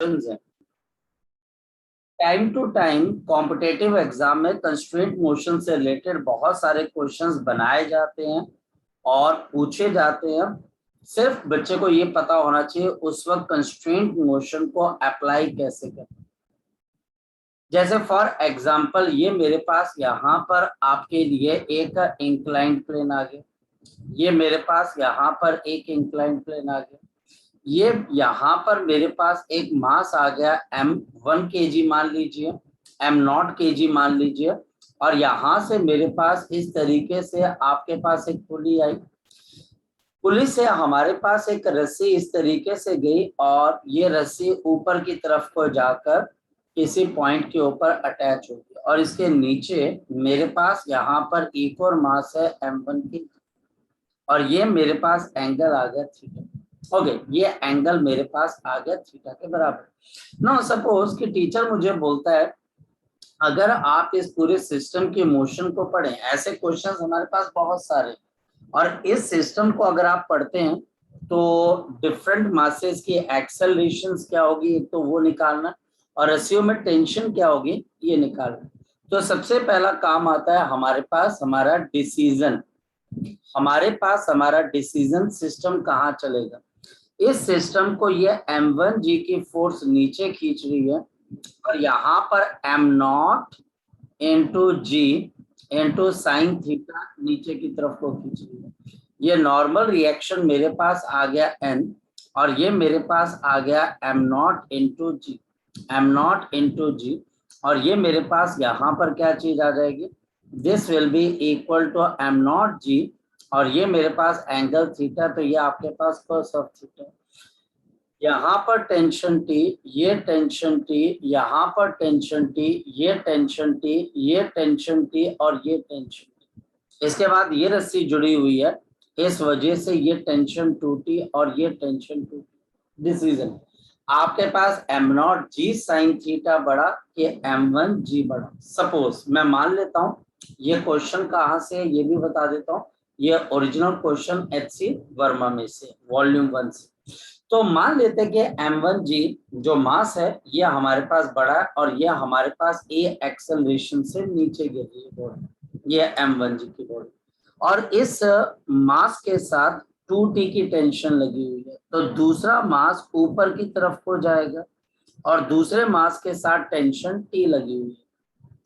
है। Time to time competitive exam में constraint motion से रिलेटेड बहुत सारे क्वेश्चंस बनाए जाते हैं और पूछे जाते हैं। सिर्फ बच्चे को ये पता होना चाहिए उस वक्त कंस्ट्रेंट मोशन को अप्लाई कैसे करें। जैसे फॉर एग्जांपल ये मेरे पास यहाँ पर आपके लिए एक इंक्लाइंड प्लेन आ गया, ये मेरे पास यहाँ पर एक इंक्लाइंड प्लेन आ गया, ये यहाँ पर मेरे पास एक मास आ गया m1 kg मान लीजिए, m0 kg मान लीजिए, और यहाँ से मेरे पास इस तरीके से आपके पास एक पुली आई, पुली से हमारे पास एक रस्सी इस तरीके से गई और ये रस्सी ऊपर की तरफ को जाकर किसी पॉइंट के ऊपर अटैच होगी और इसके नीचे मेरे पास यहाँ पर एक और मास है m1 की और ये मेरे पास एंगल आ गया थीटा। ओके, ये एंगल मेरे पास आ गया थीटा के बराबर। नो सपोज कि टीचर मुझे बोलता है अगर आप इस पूरे सिस्टम के मोशन को पढ़ें, ऐसे क्वेश्चंस हमारे पास बहुत सारे, और इस सिस्टम को अगर आप पढ़ते हैं तो डिफरेंट मासेस की एक्सेलरेशंस क्या होगी तो वो निकालना, और रस्सियों में टेंशन क्या होगी ये निकालना। तो सबसे पहला काम आता है हमारे पास हमारा डिसीजन, हमारे पास हमारा डिसीजन सिस्टम कहाँ चलेगा। इस सिस्टम को ये m1g की फोर्स नीचे खींच रही है और यहाँ पर m0 into g into sine theta नीचे की तरफ को खींच रही है। ये नॉर्मल रिएक्शन मेरे पास आ गया n और ये मेरे पास आ गया m0 इंटू जी, m0 इंटू जी, और ये मेरे पास यहाँ पर क्या चीज आ जाएगी, this will be equal to m0 g, और ये मेरे पास एंगल थीटा, तो ये आपके पास cos ऑफ थीटा। यहाँ पर टेंशन टी, ये टेंशन टी, यहाँ पर टेंशन टी, ये टेंशन टी, ये टेंशन टी और ये टेंशन टी। इसके बाद ये रस्सी जुड़ी हुई है, इस वजह से ये टेंशन टूटी और ये टेंशन टूटी। डिसीजन आपके पास m0 जी साइन थीटा बड़ा कि m1 जी बड़ा। सपोज मैं मान लेता हूँ ये क्वेश्चन कहाँ से, ये भी बता देता हूँ, ये ओरिजिनल क्वेश्चन HC वर्मा में से वॉल्यूम 1 से। तो मान लेते हैं कि m1g जो मास है ये हमारे पास बड़ा है और ये हमारे पास a एक्सेलरेशन से नीचे गिर रही है बॉडी, ये m1g की बॉडी, और इस मास के साथ 2t की टेंशन लगी हुई है, तो दूसरा मास ऊपर की तरफ को जाएगा और दूसरे मास के साथ टेंशन t लगी हुई है,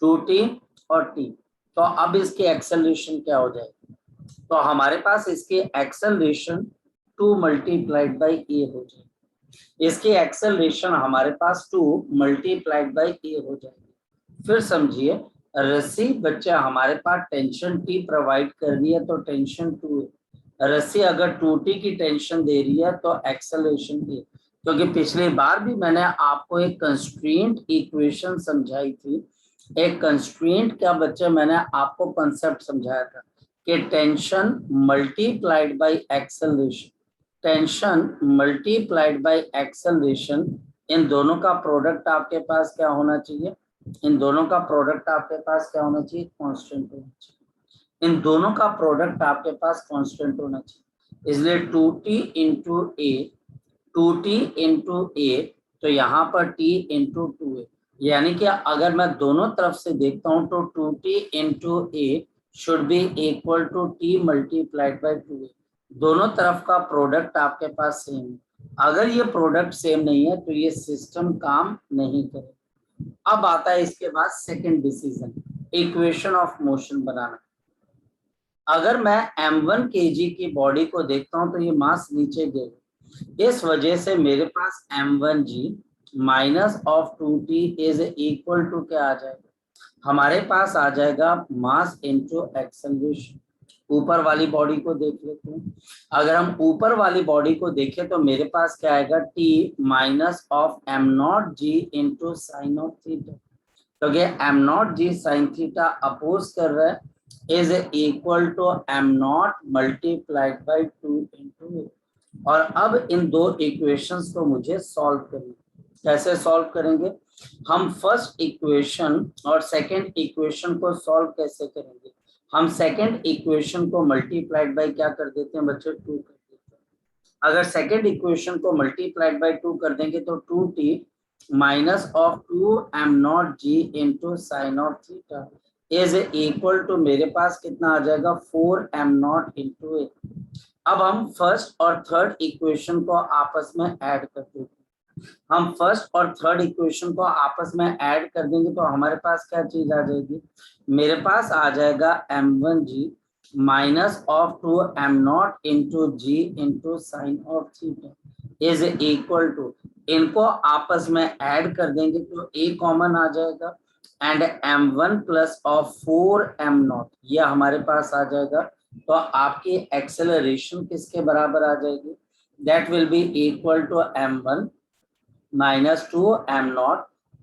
2t और t। तो अब इसकी एक्सेलरेशन क्या हो जाएगी, तो हमारे पास इसकी एक्सेलरेशन 2 मल्टीप्लाइड बाई ए हो जाएगी, इसकी एक्सेलरेशन हमारे पास 2 मल्टीप्लाइड बाई ए हो जाएगी। फिर समझिए रस्सी बच्चे हमारे पास टेंशन टी प्रोवाइड कर रही है तो टेंशन 2 है, रस्सी अगर 2t की टेंशन दे रही है तो एक्सेलरेशन ए, क्योंकि पिछली बार भी मैंने आपको एक कंस्ट्रेंट इक्वेशन समझाई थी। एक कंस्ट्रेंट क्या बच्चे मैंने आपको कंसेप्ट समझाया था कि tension multiplied by acceleration, tension multiplied by acceleration, इन दोनों का प्रोडक्ट आपके पास क्या होना चाहिए, इन दोनों का प्रोडक्ट आपके पास क्या होना चाहिए, कांस्टेंट होना चाहिए, इन दोनों का प्रोडक्ट आपके पास कांस्टेंट होना चाहिए। इसलिए 2t इंटू ए, 2t इंटू ए, तो यहाँ पर t इंटू 2a, यानी कि अगर मैं दोनों तरफ से देखता हूँ तो 2t into A should be equal to t multiplied by 2a। दोनों तरफ का प्रोडक्ट आपके पास सेम है, अगर ये प्रोडक्ट सेम नहीं है तो ये सिस्टम काम नहीं करेगा। अब आता है इसके बाद second decision, equation of motion बनाना। अगर मैं m1 kg की बॉडी को देखता हूं तो ये मास नीचे गिर, इस वजह से मेरे पास m1g minus of 2t is equal to क्या आ जाएगा, हमारे पास आ जाएगा मास इनटू एक्सेलरेशन। ऊपर वाली बॉडी को देख लेते हैं, अगर हम ऊपर वाली बॉडी को देखें तो मेरे पास क्या आएगा, t minus of m0 g into sine of theta, क्योंकि m0 g sine theta oppose कर रहा है is equal to m0 multiplied by 2 into. और अब इन दो इक्वेशंस को मुझे सॉल्व करना, कैसे सॉल्व करेंगे, हम फर्स्ट इक्वेशन और सेकंड इक्वेशन को सॉल्व कैसे करेंगे, हम सेकंड इक्वेशन को मल्टीप्लाइड बाय क्या कर देते हैं बच्चे, 2 कर देते हैं। अगर सेकंड इक्वेशन को मल्टीप्लाइड बाय 2 कर देंगे तो 2t minus of 2m0g into sine of theta is equal to मेरे पास कितना आ जाएगा 4m0 इंटू ए। अब हम फर्स्ट और थर्ड इक्वेशन को आपस में ऐड कर देते हैं। हम फर्स्ट और थर्ड इक्वेशन को आपस में ऐड कर देंगे तो हमारे पास क्या चीज आ जाएगी, मेरे पास आ जाएगा m1g minus of 2m0 into g into sine of theta is equal to, इनको आपस में ऐड कर देंगे तो a कॉमन आ जाएगा and m1 plus of 4m0 ये हमारे पास आ जाएगा। तो आपकी एक्सेलरेशन किसके बराबर आ जाएगी, that will be equal to m1 minus 2m0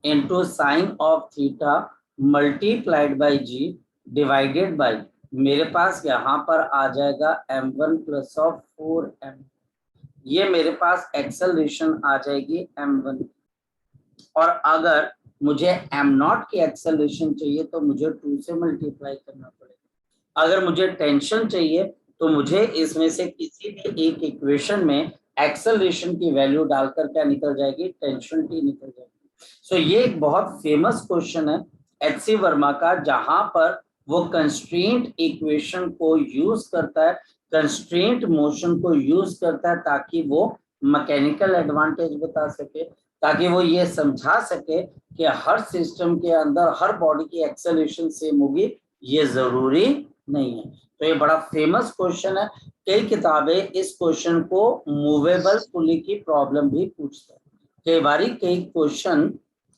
into sine of theta multiplied by g divided by, मेरे पास यहाँ पर आ जाएगा m1 प्लस ऑफ 4m, ये मेरे पास एक्सेलरेशन आ जाएगी m1। और अगर मुझे m0 की एक्सेलरेशन चाहिए तो मुझे 2 से मल्टीप्लाई करना पड़ेगा। अगर मुझे टेंशन चाहिए तो मुझे इसमें से किसी भी एक इक्वेशन में एक्सेलरेशन की वैल्यू डालकर क्या निकल जाएगी, टेंशन टी निकल जाएगी। सो ये एक बहुत फेमस क्वेश्चन है एच.सी. वर्मा का, जहां पर वो कंस्ट्रेंट इक्वेशन को यूज करता है, कंस्ट्रेंट मोशन को यूज करता है ताकि वो मैकेनिकल एडवांटेज बता सके, ताकि वो ये समझा सके कि हर सिस्टम के अंदर हर बॉडी की एक्सेलरेशन सेम होगी, ये जरूरी नहीं है। तो ये बड़ा फेमस क्वेश्चन है, कई किताबें इस क्वेश्चन को मूवेबल पुली की प्रॉब्लम भी पूछते हैं। कई बारी कई क्वेश्चन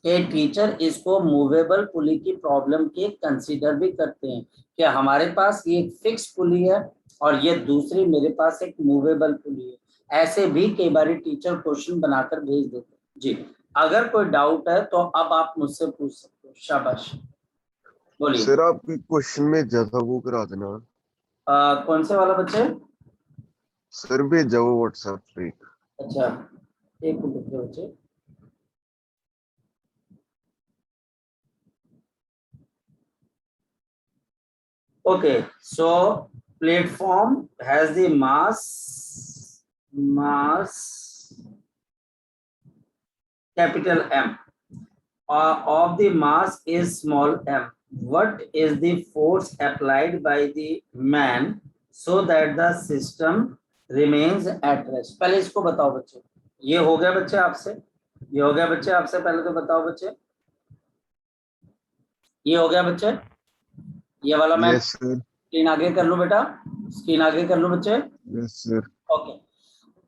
के टीचर इसको मूवेबल पुली की प्रॉब्लम के कंसीडर भी करते हैं कि हमारे पास ये एक फिक्स पुली है और ये दूसरी मेरे पास एक मूवेबल पुली है। ऐसे भी कई बारी टीचर क्वेश्चन बनाकर भेज देते हैं। जी, अगर कोई डाउट है तो अब आप मुझसे पूछ सकते हो। शाबाश, बोलिए सर आप क्वेश्चन में ज्यादा वो करा देना। कौन से वाला बच्चे? सर भेजा वो व्हाट्सएप पे। अच्छा, एक मिनट बच्चे। Okay, so platform has the mass capital M, of the mass is small m. What is the force applied by the man so that the system remains at rest? पहले इसको बताओ बच्चे, ये हो गया बच्चे आपसे, ये हो गया बच्चे आपसे, पहले तो बताओ बच्चे, ये हो गया बच्चे, ये वाला मैं यस सर। स्क्रीन आगे कर लूं बेटा, स्क्रीन आगे कर लूं बच्चे। Yes sir. ओके,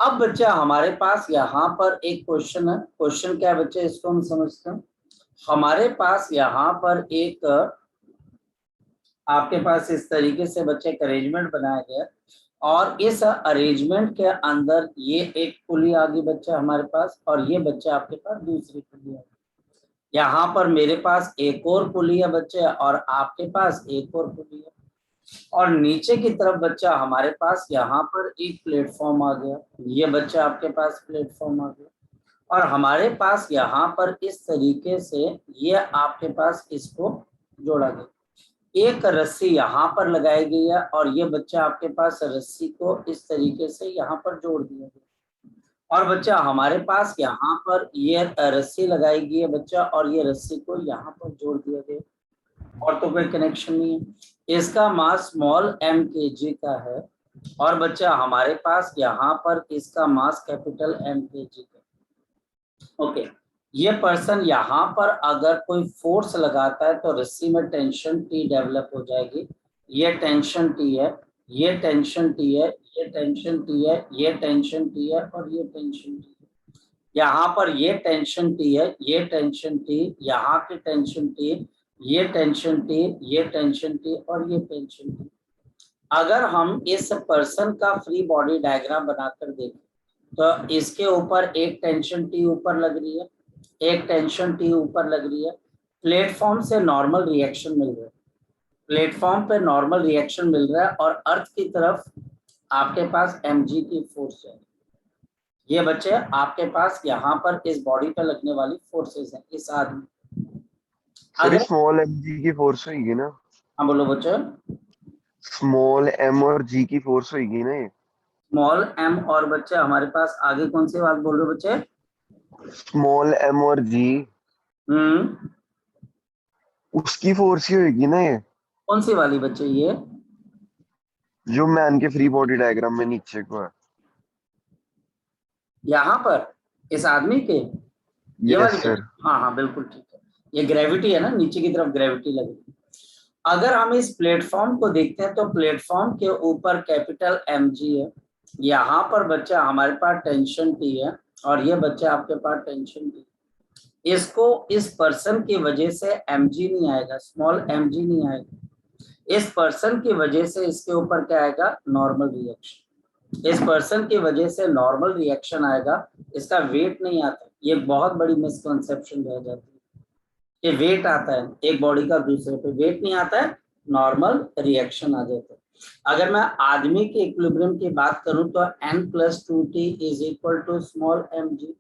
अब बच्चा हमारे पास यहाँ पर एक क्वेश्चन है। क्वेश्चन क्या है बच्चे, इसको हम समझते हैं। हमारे पास यहाँ पर एक आपके पास इस तरीके से बच्चे एक अरेंजमेंट बनाया गया और इस अरेंजमेंट के अंदर ये एक पुली आ गई बच्चा हमारे पास और ये बच्चा आपके पास दूसरी पुली है। यहाँ पर मेरे पास एक और पुली है बच्चे और आपके पास एक और पुली है और नीचे की तरफ बच्चा हमारे पास यहाँ पर एक प्लेटफॉर्म आ गया, ये बच्चा आपके पास प्लेटफॉर्म आ गया और हमारे पास यहाँ पर इस तरीके से ये आपके पास इसको जोड़ा गया, एक रस्सी यहाँ पर लगाई गई है और ये बच्चा आपके पास रस्सी को इस तरीके से यहाँ पर जोड़ दिया गया और बच्चा हमारे पास यहाँ पर ये रस्सी लगाई गई है बच्चा और ये रस्सी को यहाँ पर जोड़ दिया गया और तो कोई कनेक्शन नहीं है। इसका मास स्मॉल m kg का है और बच्चा हमारे पास यहाँ पर इसका मास कैपिटल M kg का। ओके, ये पर्सन यहाँ पर अगर कोई फोर्स लगाता है तो रस्सी में टेंशन T डेवलप हो जाएगी। ये टेंशन T है, ये टेंशन T है, ये टेंशन T है, ये टेंशन T है और ये टेंशन T है। यहाँ पर ये टेंशन T है, ये टेंशन T, यहाँ की टेंशन T, ये टेंशन T, ये टेंशन T और ये टेंशन T। अगर हम इस पर्सन का फ्री बॉडी डायग्राम बनाकर देखें तो इसके ऊपर एक टेंशन T ऊपर लग रही है, एक टेंशन T ऊपर लग रही है, प्लेटफॉर्म से नॉर्मल रिएक्शन मिल रहा है, प्लेटफॉर्म पे नॉर्मल रिएक्शन मिल रहा है और अर्थ की तरफ आपके पास mg की फोर्स है। ये बच्चे आपके पास यहाँ पर इस बॉडी पे लगने वाली फोर्सेस हैं। इस आदमी सर स्मॉल एम जी की फोर्स होगी ना? हाँ बोलो बच्चे, स्मॉल एम और जी की फोर्स होगी ना ये? स्मॉल m और बच्चे हमारे पास आगे कौन सी बात बोल रहे हो बच्चे? स्मॉल एम और जी, उसकी फोर्स ही होगी ना ये, कौन सी वाली बच्चे ये? जो मैन के फ्री बॉडी डायग्राम में नीचे को है। यहाँ पर इस आदमी के, ये यस वाली सर। बच्चे, हाँ हाँ बिल्कुल ठीक है। ये ग्रेविटी है ना, नीचे की तरफ ग्रेविटी लगी। अगर हम इस प्लेटफॉर्म को देखते हैं तो प्लेटफॉर्म के ऊपर कैपिटल एम जी है। यहाँ पर बच्चा हमारे पास टेंशन टी है, और ये बच्चा आपके पास टेंशन टी। इसको इस पर्सन की वजह से एम जी नहीं आएगा, स्मॉल एम जी नहीं आएगा। इस पर्सन की वजह से इसके ऊपर क्या आएगा? Normal reaction. इस पर्सन की वजह से नॉर्मल रिएक्शन आएगा, इसका वेट नहीं आता। ये बहुत बड़ी मिसकंसेप्शन रह जाती है कि वेट आता है एक बॉडी का दूसरे पे, वेट नहीं आता है, नॉर्मल रिएक्शन आ जाता है। अगर मैं आदमी के इक्विलिब्रियम की बात करूं तो n+2t is equal to small m g.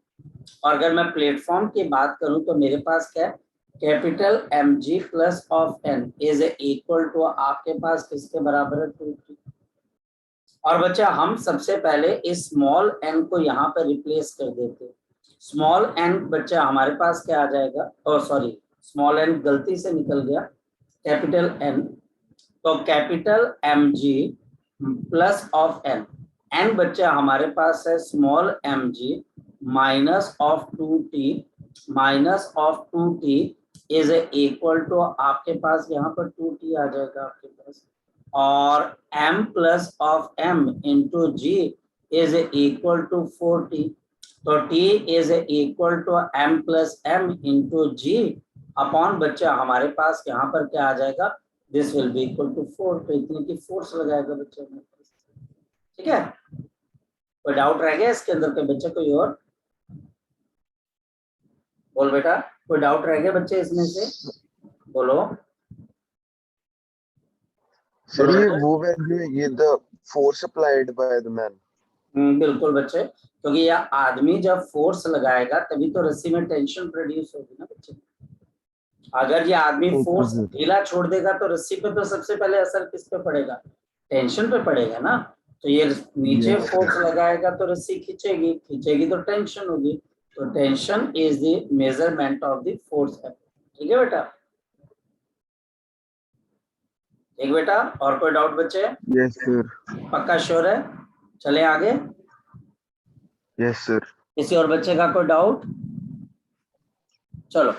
और अगर मैं प्लेटफॉर्म की बात करूं तो मेरे पास क्या है? Capital M g plus of N is equal to, आपके पास किसके बराबर है? 2t। और बच्चा हम सबसे पहले इस स्मॉल एन को यहाँ पर रिप्लेस कर देते हैं। स्मॉल एन बच्चा हमारे पास क्या आ जाएगा? और सॉरी, स्मॉल एन गलती से निकल गया, कैपिटल एन। तो capital M g plus of N, N बच्चा हमारे पास है small m ji minus of 2t, minus of 2t is equal to, आपके पास यहाँ पर 2t आ जाएगा आपके पास, और m plus of m into g is equal to 4t। तो t is equal to m plus m into g upon बच्चा हमारे पास यहाँ पर क्या आ जाएगा? This will be equal to 4। तो इतनी की फोर्स लगाएगा बच्चे हमारे पास। ठीक है, कोई डाउट रह गया इसके अंदर? कोई बच्चे कोई और बोल बेटा, कोई डाउट रह गया बच्चे इसमें से? बोलो सर ये बोलो। वो वैल्यू है, ये the force applied by the man. बिल्कुल बच्चे, क्योंकि यह आदमी जब फोर्स लगाएगा तभी तो रस्सी में टेंशन प्रोड्यूस होगी ना बच्चे। अगर ये आदमी ओके फोर्स सर। ढीला छोड़ देगा तो रस्सी पे तो सबसे पहले असर किस पे पड़ेगा? टेंशन पे पड़ेगा ना। तो ये नीचे यस फोर्स सर। लगाएगा तो रस्सी खींचेगी, खींचेगी तो टेंशन होगी। तो tension is the measurement of the force. ठीक है बेटा? ठीक बेटा, और कोई डाउट बच्चे? Yes sir. पक्का श्योर है? चले आगे। Yes sir. किसी और बच्चे का कोई डाउट? चलो,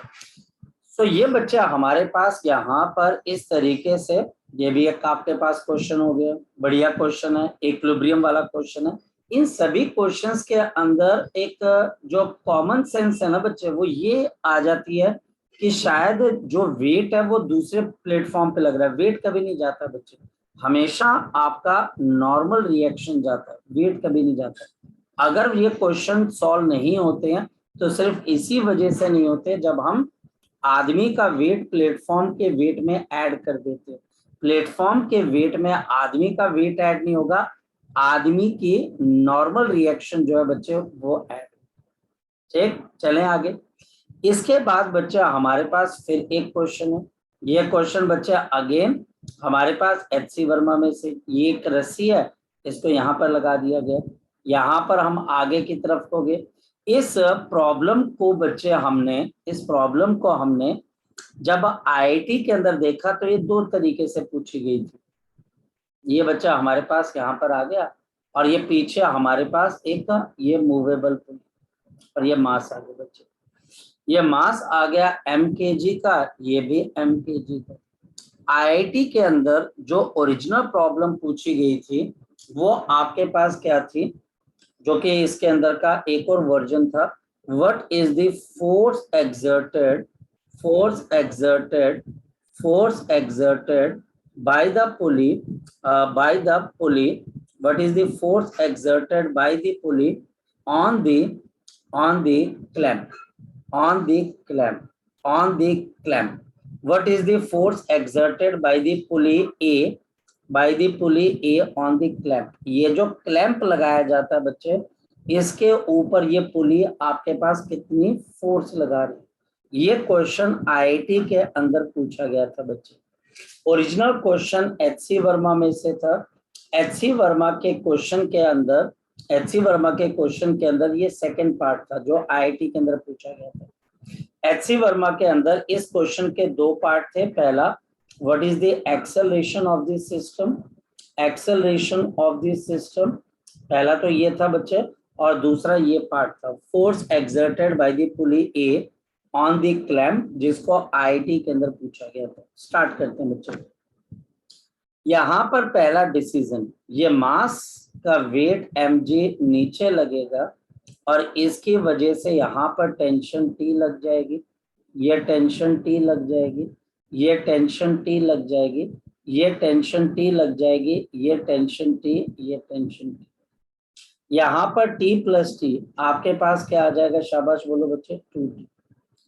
तो ये बच्चा हमारे पास यहाँ पर इस तरीके से, ये भी एक आपके पास क्वेश्चन हो गया, बढ़िया क्वेश्चन है, इक्विलिब्रियम वाला क्वेश्चन है। इन सभी क्वेश्चंस के अंदर एक जो कॉमन सेंस है ना बच्चे, वो ये आ जाती है कि शायद जो वेट है वो दूसरे प्लेटफॉर्म पे लग रहा है। वेट कभी नहीं जाता बच्चे, हमेशा आपका नॉर्मल रिएक्शन जाता है, वेट कभी नहीं जाता। अगर ये क्वेश्चन सॉल्व नहीं होते हैं तो सिर्फ इसी वजह से नहीं होते जब हम आदमी का वेट प्लेटफॉर्म के वेट में ऐड कर देते। प्लेटफॉर्म के वेट में आदमी का वेट ऐड नहीं होगा, आदमी की नॉर्मल रिएक्शन जो है बच्चे वो ऐड। ठीक, चलें आगे। इसके बाद बच्चा हमारे पास फिर एक क्वेश्चन है। ये क्वेश्चन बच्चा अगेन हमारे पास एचसी वर्मा में से, ये एक रस्सी है, इसको यहाँ पर लगा दिया गया। यहाँ पर हम आगे की तरफ हो गए। इस प्रॉब्लम को बच्चे हमने, इस प्रॉब्लम को हमने जब आईआईटी के अंदर देखा तो ये दो तरीके से पूछी गई थी। ये बच्चा हमारे पास यहाँ पर आ गया, और ये पीछे हमारे पास एक ये मूवेबल पुल, और ये मास आ गया बच्चे। ये मास आ गया mkg का, ये भी mkg का। आईआईटी के अंदर जो ओरिजिनल प्रॉब्लम पूछी गई थी वो आपके पास क्या थी, जो कि इसके अंदर का एक और वर्जन था। What is the force exerted, force exerted, force exerted by the pulley, bye the pulley, what is the force exerted by the pulley on the clamp, on the clamp, on the clamp. What is the force exerted by the pulley A, by the pulley A on the clamp? ये जो clamp लगाया जाता है बच्चे, इसके ऊपर ये पुली आपके पास कितनी फोर्स लगा रही है। ये क्वेश्चन आईआईटी के अंदर पूछा गया था बच्चे। ओरिजिनल क्वेश्चन एचसी वर्मा में से था। एचसी वर्मा के क्वेश्चन के अंदर एचसी वर्मा के क्वेश्चन के अंदर ये सेकंड पार्ट था जो आईआईटी के अंदर पूछा गया था। एचसी वर्मा के अंदर इस क्वेश्चन के दो पार्ट थे। पहला, what is the acceleration of the system, acceleration of the system, पहला तो ये था बच्चे, और दूसरा ये पार्ट था, force exerted by the pulley A on the clamp, जिसको आईआईटी के अंदर पूछा गया था। स्टार्ट करते हैं बच्चे। यहां पर पहला डिसीजन, ये मास का वेट mg नीचे लगेगा और इसकी वजह से यहाँ पर टेंशन T लग जाएगी, ये टेंशन T लग जाएगी, ये टेंशन T लग जाएगी, ये टेंशन T लग जाएगी, ये टेंशन T, ये टेंशन T। यहाँ पर T प्लस T आपके पास क्या आ जाएगा, शाबाश बोलो बच्चे, 2T।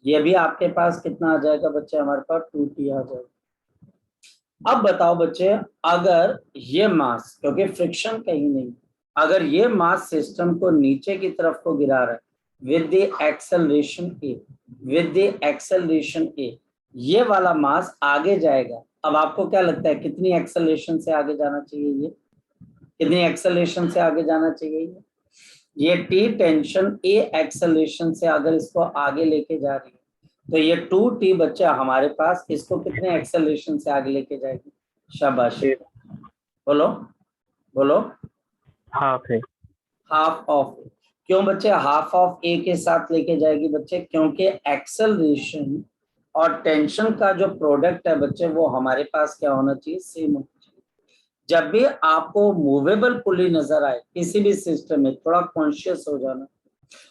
ये भी आपके पास कितना आ जाएगा बच्चे, हमारे पास 2T आ जाएगा। अब बताओ बच्चे, अगर ये मास, क्योंकि फ्रिक्शन कहीं नहीं, अगर ये मास सिस्टम को नीचे की तरफ को गिरा रहा है with the acceleration A, with the acceleration A, ये वाला मास आगे जाएगा। अब आपको क्या लगता है कितनी एक्सेलरेशन से आगे जाना चाहिए, ये कितनी एक्सेलरेशन से आगे जाना चाहिए, ये टी टेंशन ए एक्सेलरेशन से अगर इसको आगे लेके जा रही है तो ये 2T बच्चा हमारे पास इसको कितने एक्सेलरेशन से आगे लेके जाएगी, शाबाश बोलो बोलो, हाफ है, हाफ ऑफ ए। क्यों बच्चे हाफ ऑफ ए के साथ लेके जाएगी बच्चे, क्योंकि एक्सेलरेशन और टेंशन का जो प्रोडक्ट है बच्चे वो हमारे पास क्या होना चाहिए, सेम होना चाहिए। जब भी आपको मूवेबल पुली नजर आए किसी भी सिस्टम में, थोड़ा कॉन्शियस हो जाना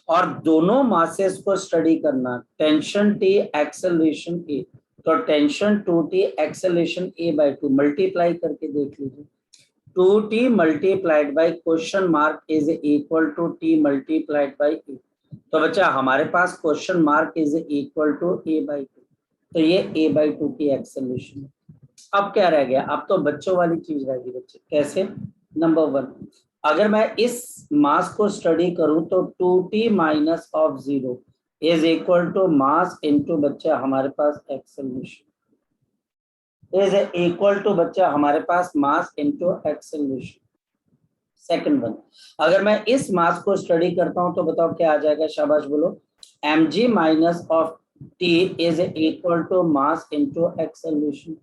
और दोनों मासेस को स्टडी करना, टेंशन T एक्सेलरेशन A, तो tension 2T acceleration A/2 multiply करके देख लीजिए, 2T multiplied by question mark is equal to T multiplied by A। तो बच्चा हमारे पास question mark is equal to A/2, तो ये A/2 की एक्सेलरेशन है। अब क्या रह गया, अब तो बच्चों वाली चीज रह गई बच्चे, कैसे, नंबर 1, अगर मैं इस मास को स्टडी करूं तो 2T minus of 0 is equal to mass into बच्चा हमारे पास एक्सेलरेशन, इज इक्वल टू बच्चा हमारे पास mass into acceleration. Second one, अगर मैं इस मास को स्टडी करता हूं तो बताओ क्या आ जाएगा, शाबाश बोलो, mg minus of t is equal to mass into acceleration,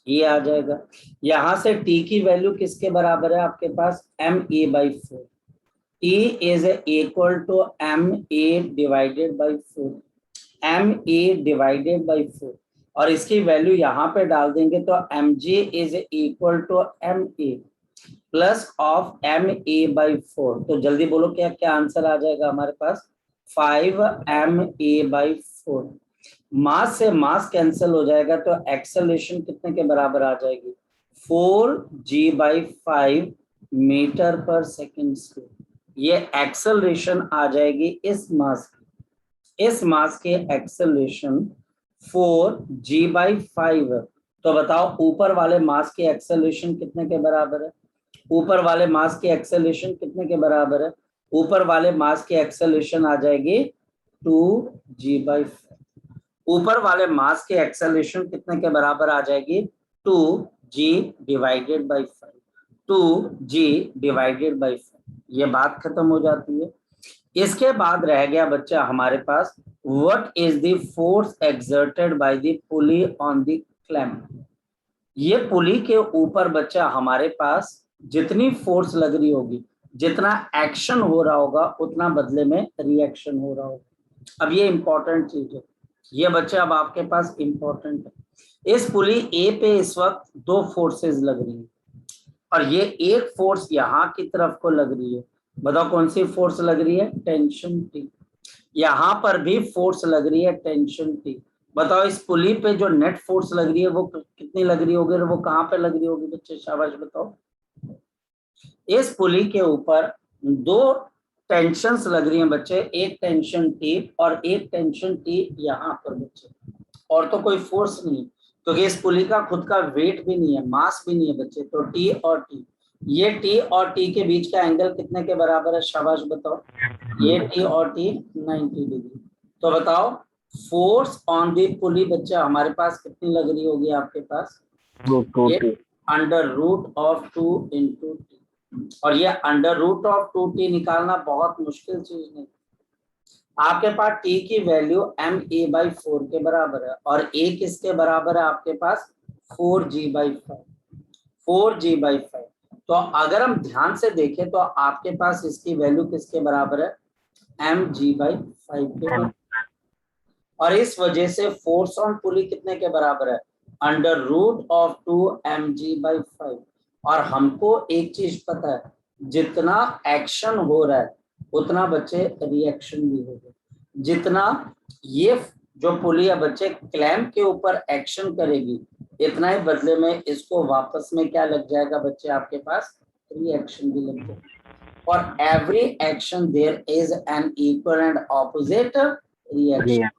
ये आ जाएगा। यहां से t की वैल्यू किसके बराबर है आपके पास, ma/4, t is equal to ma divided by 4, ma divided by 4, और इसकी वैल्यू यहाँ पे डाल देंगे तो mg is equal to ma plus of ma/4, तो जल्दी बोलो क्या क्या आंसर आ जाएगा हमारे पास, 5ma/4। मास से मास कैंसिल हो जाएगा तो एक्सेलरेशन कितने के बराबर आ जाएगी, 4g/5 मीटर पर सेकेंड स्क्वायर। ये एक्सेलरेशन आ जाएगी इस मास की, इस मास की एक्सेलरेशन 4g/5। तो बताओ ऊपर वाले मास की एक्सेलरेशन कितने के बराबर है, ऊपर वाले मास की एक्सेलरेशन कितने के बराबर है, ऊपर वाले मास की एक्सेलरेशन आ जाएगी 2g/5, ऊपर वाले मास के एक्सेलरेशन कितने के बराबर आ जाएगी, 2g divided by 5, 2g divided by 5, ये बात खत्म हो जाती है। इसके बाद रह गया बच्चा हमारे पास, what is the force exerted by the pulley on the clamp. ये पुली के ऊपर बच्चा हमारे पास जितनी फोर्स लग रही होगी, जितना एक्शन हो रहा होगा उतना बदले में रिएक्शन हो रहा होगा। अब ये इंपॉर्टेंट चीज है, ये बच्चे अब आपके पास इंपॉर्टेंट है। इस पुली ए पे इस वक्त दो फोर्सेस लग रही है और ये एक फोर्स यहाँ की तरफ को लग रही है, बताओ कौन सी फोर्स लग रही है, टेंशन टी। यहाँ पर भी फोर्स लग रही है टेंशन टी। बताओ इस पुली पे जो नेट फोर्स लग रही है वो कितनी लग रही होगी और वो कहाँ पे लग रही होगी बच्चे, शाबाश बताओ। इस पुली के ऊपर दो टेंशंस लग रही हैं बच्चे, एक टेंशन टी और एक टेंशन टी यहाँ पर बच्चे, और तो कोई फोर्स नहीं, क्योंकि इस पुली का खुद का वेट भी नहीं है, मास भी नहीं है बच्चे, तो टी और टी, ये टी और टी के बीच का एंगल कितने के बराबर है, शाबाश बताओ, ये टी और टी 90 डिग्री। तो बताओ फोर्स ऑन दी पुली बच्चा हमारे पास कितनी लग रही होगी आपके पास, ये √2 × टी। और ये अंडर रूट ऑफ 2t निकालना बहुत मुश्किल चीज नहीं। आपके पास t की वैल्यू ma/4 के बराबर है और a किसके बराबर है आपके पास 4g/5। 4g/5। तो अगर हम ध्यान से देखें तो आपके पास इसकी वैल्यू किसके बराबर है mg/5 के बराबर। और इस वजह से फोर्स ऑन पुली कितने के बराबर है अंडर रूट ऑफ 2mg/5। और हमको एक चीज पता है, जितना एक्शन हो रहा है उतना बच्चे रिएक्शन भी होगा। जितना ये जो पुली है बच्चे क्लैंप के ऊपर एक्शन करेगी, इतना ही बदले में इसको वापस में क्या लग जाएगा बच्चे आपके पास रिएक्शन भी लग जाएगा। और every action there is an equal and opposite reaction.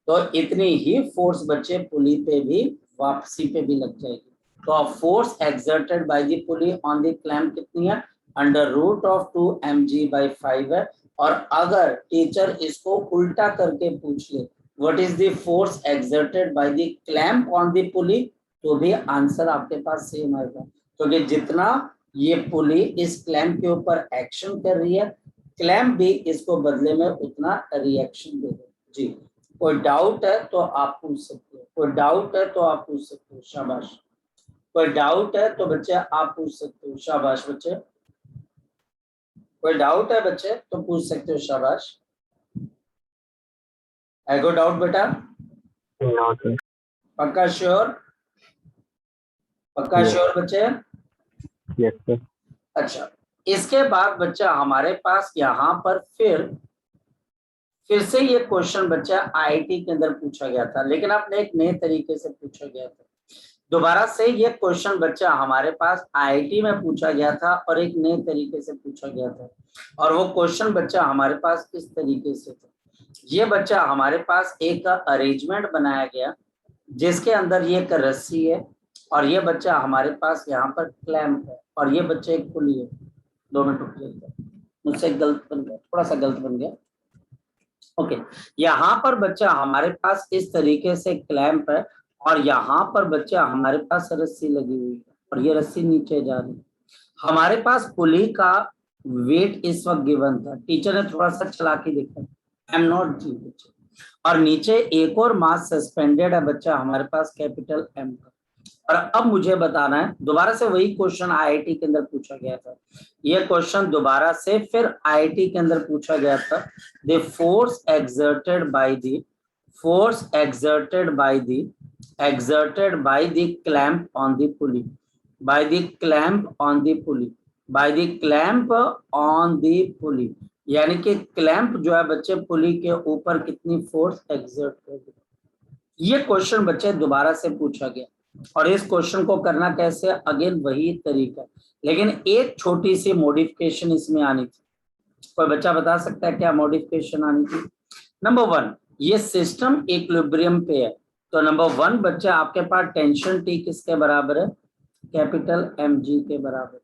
तो इतनी ही फोर्स बच्चे पुली पे भी वापसी पे भी लग जाएगी। तो force exerted by the pulley on the clamp कितनी है अंडर रूट ऑफ 2mg/5 है। और अगर टीचर इसको उल्टा करके पूछ ले what is the force exerted by the clamp on the पुली, तो भी आंसर आपके पास सेम आएगा, क्योंकि जितना ये पुली इस क्लैंप के ऊपर एक्शन कर रही है, क्लैंप भी इसको बदले में उतना रिएक्शन देगा। जी, कोई डाउट है तो आप पूछ सकते हो, कोई डाउट है तो आप पूछ सकते हो, शाबाश। कोई डाउट है तो बच्चे आप पूछ सकते हो, शाबाश बच्चे। कोई डाउट है बच्चे तो पूछ सकते हो, शाबाश। है कोई डाउट बेटा? पक्का श्योर? पक्का श्योर बच्चे? Yes sir. अच्छा, इसके बाद बच्चा हमारे पास यहाँ पर फिर से ये क्वेश्चन बच्चा आईआईटी के अंदर पूछा गया था, लेकिन आपने एक नए तरीके से पूछा गया था। दोबारा से ये क्वेश्चन बच्चा हमारे पास आईआईटी में पूछा गया था और एक नए तरीके से पूछा गया था। और वो क्वेश्चन बच्चा हमारे पास इस तरीके से था। ये बच्चा हमारे पास एक अरेंजमेंट बनाया गया जिसके अंदर ये एक रस्सी है और ये बच्चा हमारे पास यहाँ पर क्लैंप है और ये बच्चे एक पुली है। 2 मिनट रुकिए, मुझसे गलत बन गया, थोड़ा सा गलत बन गया। ओके, यहाँ पर बच्चा हमारे पास इस तरीके से क्लैंप है और यहाँ पर बच्चा हमारे पास रस्सी लगी हुई है और ये रस्सी नीचे जा रही है। हमारे पास पुली का वेट इस वक्त गिवन था, टीचर ने थोड़ा सा चला के देखा m0g बच्चे, और नीचे एक और मास सस्पेंडेड है बच्चा हमारे पास कैपिटल M का। और अब मुझे बताना है, दोबारा से वही क्वेश्चन आईआईटी के अंदर पूछा गया था। ये क्वेश्चन दोबारा से फिर आईआईटी के अंदर पूछा गया था। The force exerted by the clamp on the pulley, by the clamp on the पुली, यानी कि क्लैंप जो है बच्चे पुली के ऊपर कितनी फोर्स एक्सर्ट करेगी। ये क्वेश्चन बच्चे दोबारा से पूछा गया और इस क्वेश्चन को करना कैसे, अगेन वही तरीका, लेकिन एक छोटी सी मॉडिफिकेशन इसमें आनी थी। कोई बच्चा बता सकता है क्या मॉडिफिकेशन आनी थी? नंबर 1, ये सिस्टम इक्विलिब्रियम पे है, तो नंबर 1 बच्चा आपके पास टेंशन टी किसके बराबर है कैपिटल mg के बराबर।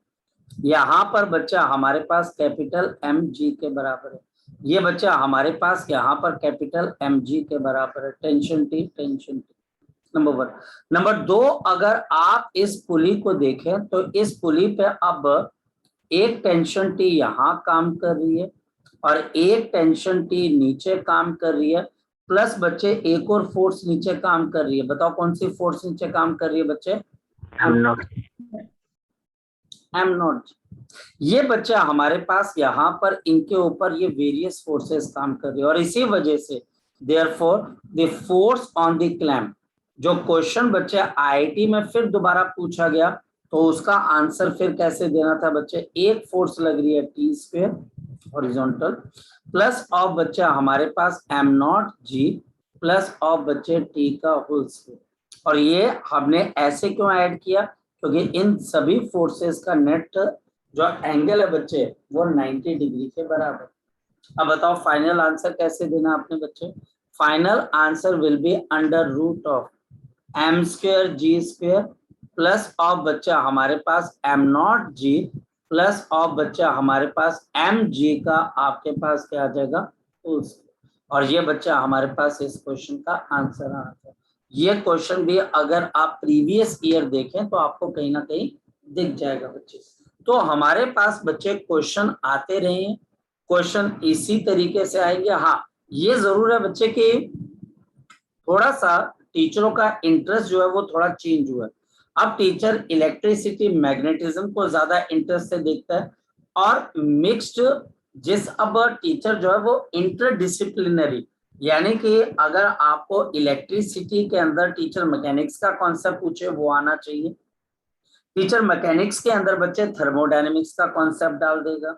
यहाँ पर बच्चा हमारे पास कैपिटल mg के बराबर है, ये बच्चा हमारे पास यहाँ पर कैपिटल mg के बराबर है, टेंशन टी। नंबर 1। नंबर 2, अगर आप इस पुली को देखें तो इस पुली पे अब एक टेंशन टी यहाँ काम कर रही है और एक टेंशन टी नीचे काम कर रही है, प्लस बच्चे एक और फोर्स नीचे काम कर रही है। बताओ कौन सी फोर्स नीचे काम कर रही है बच्चे? m0। ये बच्चा हमारे पास यहाँ पर इनके ऊपर ये वेरियस फोर्सेस काम कर रही है और इसी वजह से therefore the force on the clamp, जो क्वेश्चन बच्चे आईआईटी में फिर दोबारा पूछा गया तो उसका आंसर फिर कैसे देना था बच्चे, एक फोर्स लग रही है t² हॉरिजॉन्टल प्लस ऑफ बच्चा हमारे पास m0g प्लस ऑफ बच्चे t का होल स्क्वायर। और ये हमने ऐसे क्यों ऐड किया, क्योंकि इन सभी फोर्सेस का नेट जो एंगल है बच्चे वो 90 डिग्री के बराबर। अब बताओ फाइनल आंसर कैसे देना आपने बच्चे? Final answer will be under root of m²g² plus of बच्चा हमारे पास m0g प्लस ऑफ बच्चा हमारे पास mg का आपके पास क्या आ जाएगा होल स्क्वायर। और ये बच्चा हमारे पास इस क्वेश्चन का आंसर आ था। ये क्वेश्चन भी अगर आप प्रीवियस ईयर देखें तो आपको कहीं ना कहीं दिख जाएगा बच्चे। तो हमारे पास बच्चे क्वेश्चन आते रहे, क्वेश्चन इसी तरीके से आएंगे। हाँ, ये जरूर है बच्चे कि थोड़ा सा टीचरों का इंटरेस्ट जो है वो थोड़ा चेंज हुआ है। अब टीचर इलेक्ट्रिसिटी मैग्नेटिज्म को ज्यादा इंटरेस्ट से देखता है, और मिक्स्ड जिस अब टीचर जो है वो इंटरडिसिप्लिनरी, यानी कि अगर आपको इलेक्ट्रिसिटी के अंदर टीचर मैकेनिक्स का कॉन्सेप्ट पूछे वो आना चाहिए, टीचर मैकेनिक्स के अंदर बच्चे थर्मोडायनेमिक्स का कॉन्सेप्ट डाल देगा।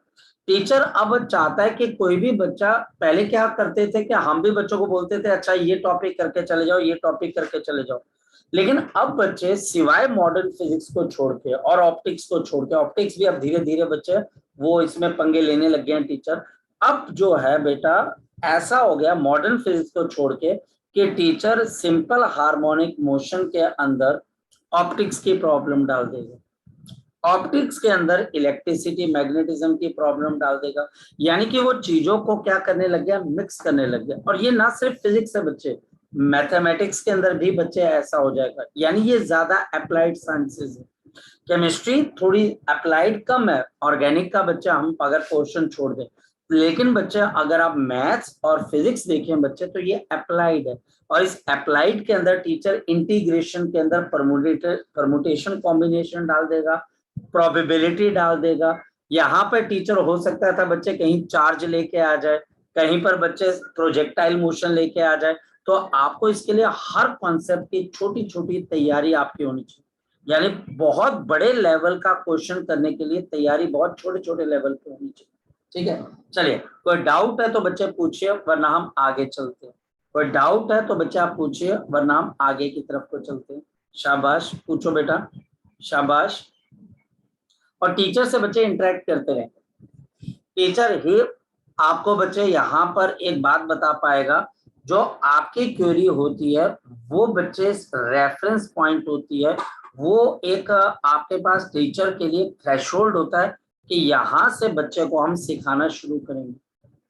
टीचर अब चाहता है कि कोई भी बच्चा, पहले क्या करते थे कि हम भी बच्चों को बोलते थे अच्छा ये टॉपिक करके चले जाओ, ये टॉपिक करके चले जाओ, लेकिन अब बच्चे सिवाय मॉडर्न फिजिक्स को छोड़ के और ऑप्टिक्स को छोड़ के, ऑप्टिक्स भी अब धीरे धीरे बच्चे वो इसमें पंगे लेने लग गए हैं टीचर। अब जो है बेटा ऐसा हो गया मॉडर्न फिजिक्स को छोड़ के कि टीचर सिंपल हार्मोनिक मोशन के अंदर ऑप्टिक्स की प्रॉब्लम डाल देगा, ऑप्टिक्स के अंदर इलेक्ट्रिसिटी मैग्नेटिज्म की प्रॉब्लम डाल देगा, यानी कि वो चीजों को क्या करने लग गया, मिक्स करने लग गया। और ये ना सिर्फ फिजिक्स है बच्चे, मैथमेटिक्स के अंदर भी बच्चे ऐसा हो जाएगा, यानी ये ज्यादा अप्लाइड साइंसेज है। केमिस्ट्री थोड़ी अप्लाइड कम है, ऑर्गेनिक का बच्चा हम अगर पोर्शन छोड़ दें, लेकिन बच्चे अगर आप मैथ्स और फिजिक्स देखें बच्चे तो ये अप्लाइड है। और इस अप्लाइड के अंदर टीचर इंटीग्रेशन के अंदर परमुटेशन कॉम्बिनेशन डाल देगा, प्रोबेबिलिटी डाल देगा। यहाँ पर टीचर हो सकता था बच्चे कहीं चार्ज लेके आ जाए, कहीं पर बच्चे प्रोजेक्टाइल मोशन लेके आ जाए, तो आपको इसके लिए हर कॉन्सेप्ट की छोटी छोटी तैयारी आपकी होनी चाहिए, यानी बहुत बड़े लेवल का क्वेश्चन करने के लिए तैयारी बहुत छोटे छोटे लेवल पे होनी चाहिए। ठीक है, चलिए कोई डाउट है तो बच्चे पूछिए, वरना हम आगे चलते हैं। कोई डाउट है तो बच्चे आप पूछिए, वरना हम आगे की तरफ को चलते हैं। शाबाश, पूछो बेटा, शाबाश। और टीचर से बच्चे इंटरेक्ट करते रहे, टीचर ही आपको बच्चे यहाँ पर एक बात बता पाएगा, जो आपकी क्वेरी होती है वो बच्चे रेफरेंस पॉइंट होती है, वो एक आपके पास टीचर के लिए थ्रेशोल्ड होता है कि यहाँ से बच्चे को हम सिखाना शुरू करेंगे।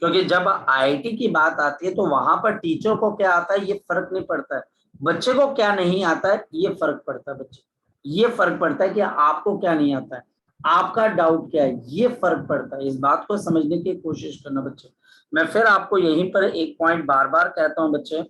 क्योंकि जब आईआईटी की बात आती है तो वहां पर टीचर को क्या आता है ये फर्क नहीं पड़ता है, बच्चे को क्या नहीं आता है ये फर्क पड़ता है, बच्चे ये फर्क पड़ता है कि आपको क्या नहीं आता है, आपका डाउट क्या है, ये फर्क पड़ता है। इस बात को समझने की कोशिश करना बच्चे। मैं फिर आपको यहीं पर एक पॉइंट बार बार कहता हूं बच्चे,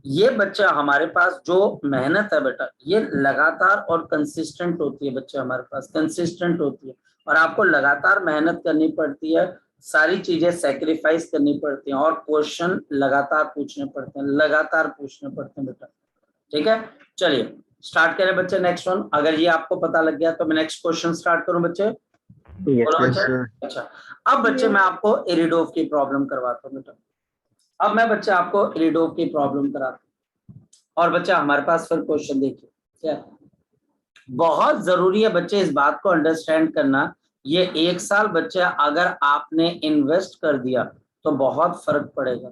ये बच्चा हमारे पास जो मेहनत है बेटा ये लगातार और कंसिस्टेंट होती है, बच्चे हमारे पास कंसिस्टेंट होती है, और आपको लगातार मेहनत करनी पड़ती है, सारी चीजें सेक्रीफाइस करनी पड़ती हैं, और क्वेश्चन लगातार पूछने पड़ते हैं, लगातार पूछने पड़ते हैं बेटा। ठीक है, चलिए स्टार्ट करें बच्चे नेक्स्ट वन। अगर ये आपको पता लग गया तो मैं नेक्स्ट क्वेश्चन स्टार्ट करूं बच्चे। अच्छा, अब बच्चे मैं आपको इरिडोफ की प्रॉब्लम करवाता हूँ बेटा। अब मैं बच्चे आपको इरिडोफ की प्रॉब्लम कराता हूँ, और बच्चा हमारे पास फिर क्वेश्चन देखिए क्या, बहुत जरूरी है बच्चे इस बात को अंडरस्टैंड करना, ये एक साल बच्चे अगर आपने इन्वेस्ट कर दिया तो बहुत फर्क पड़ेगा।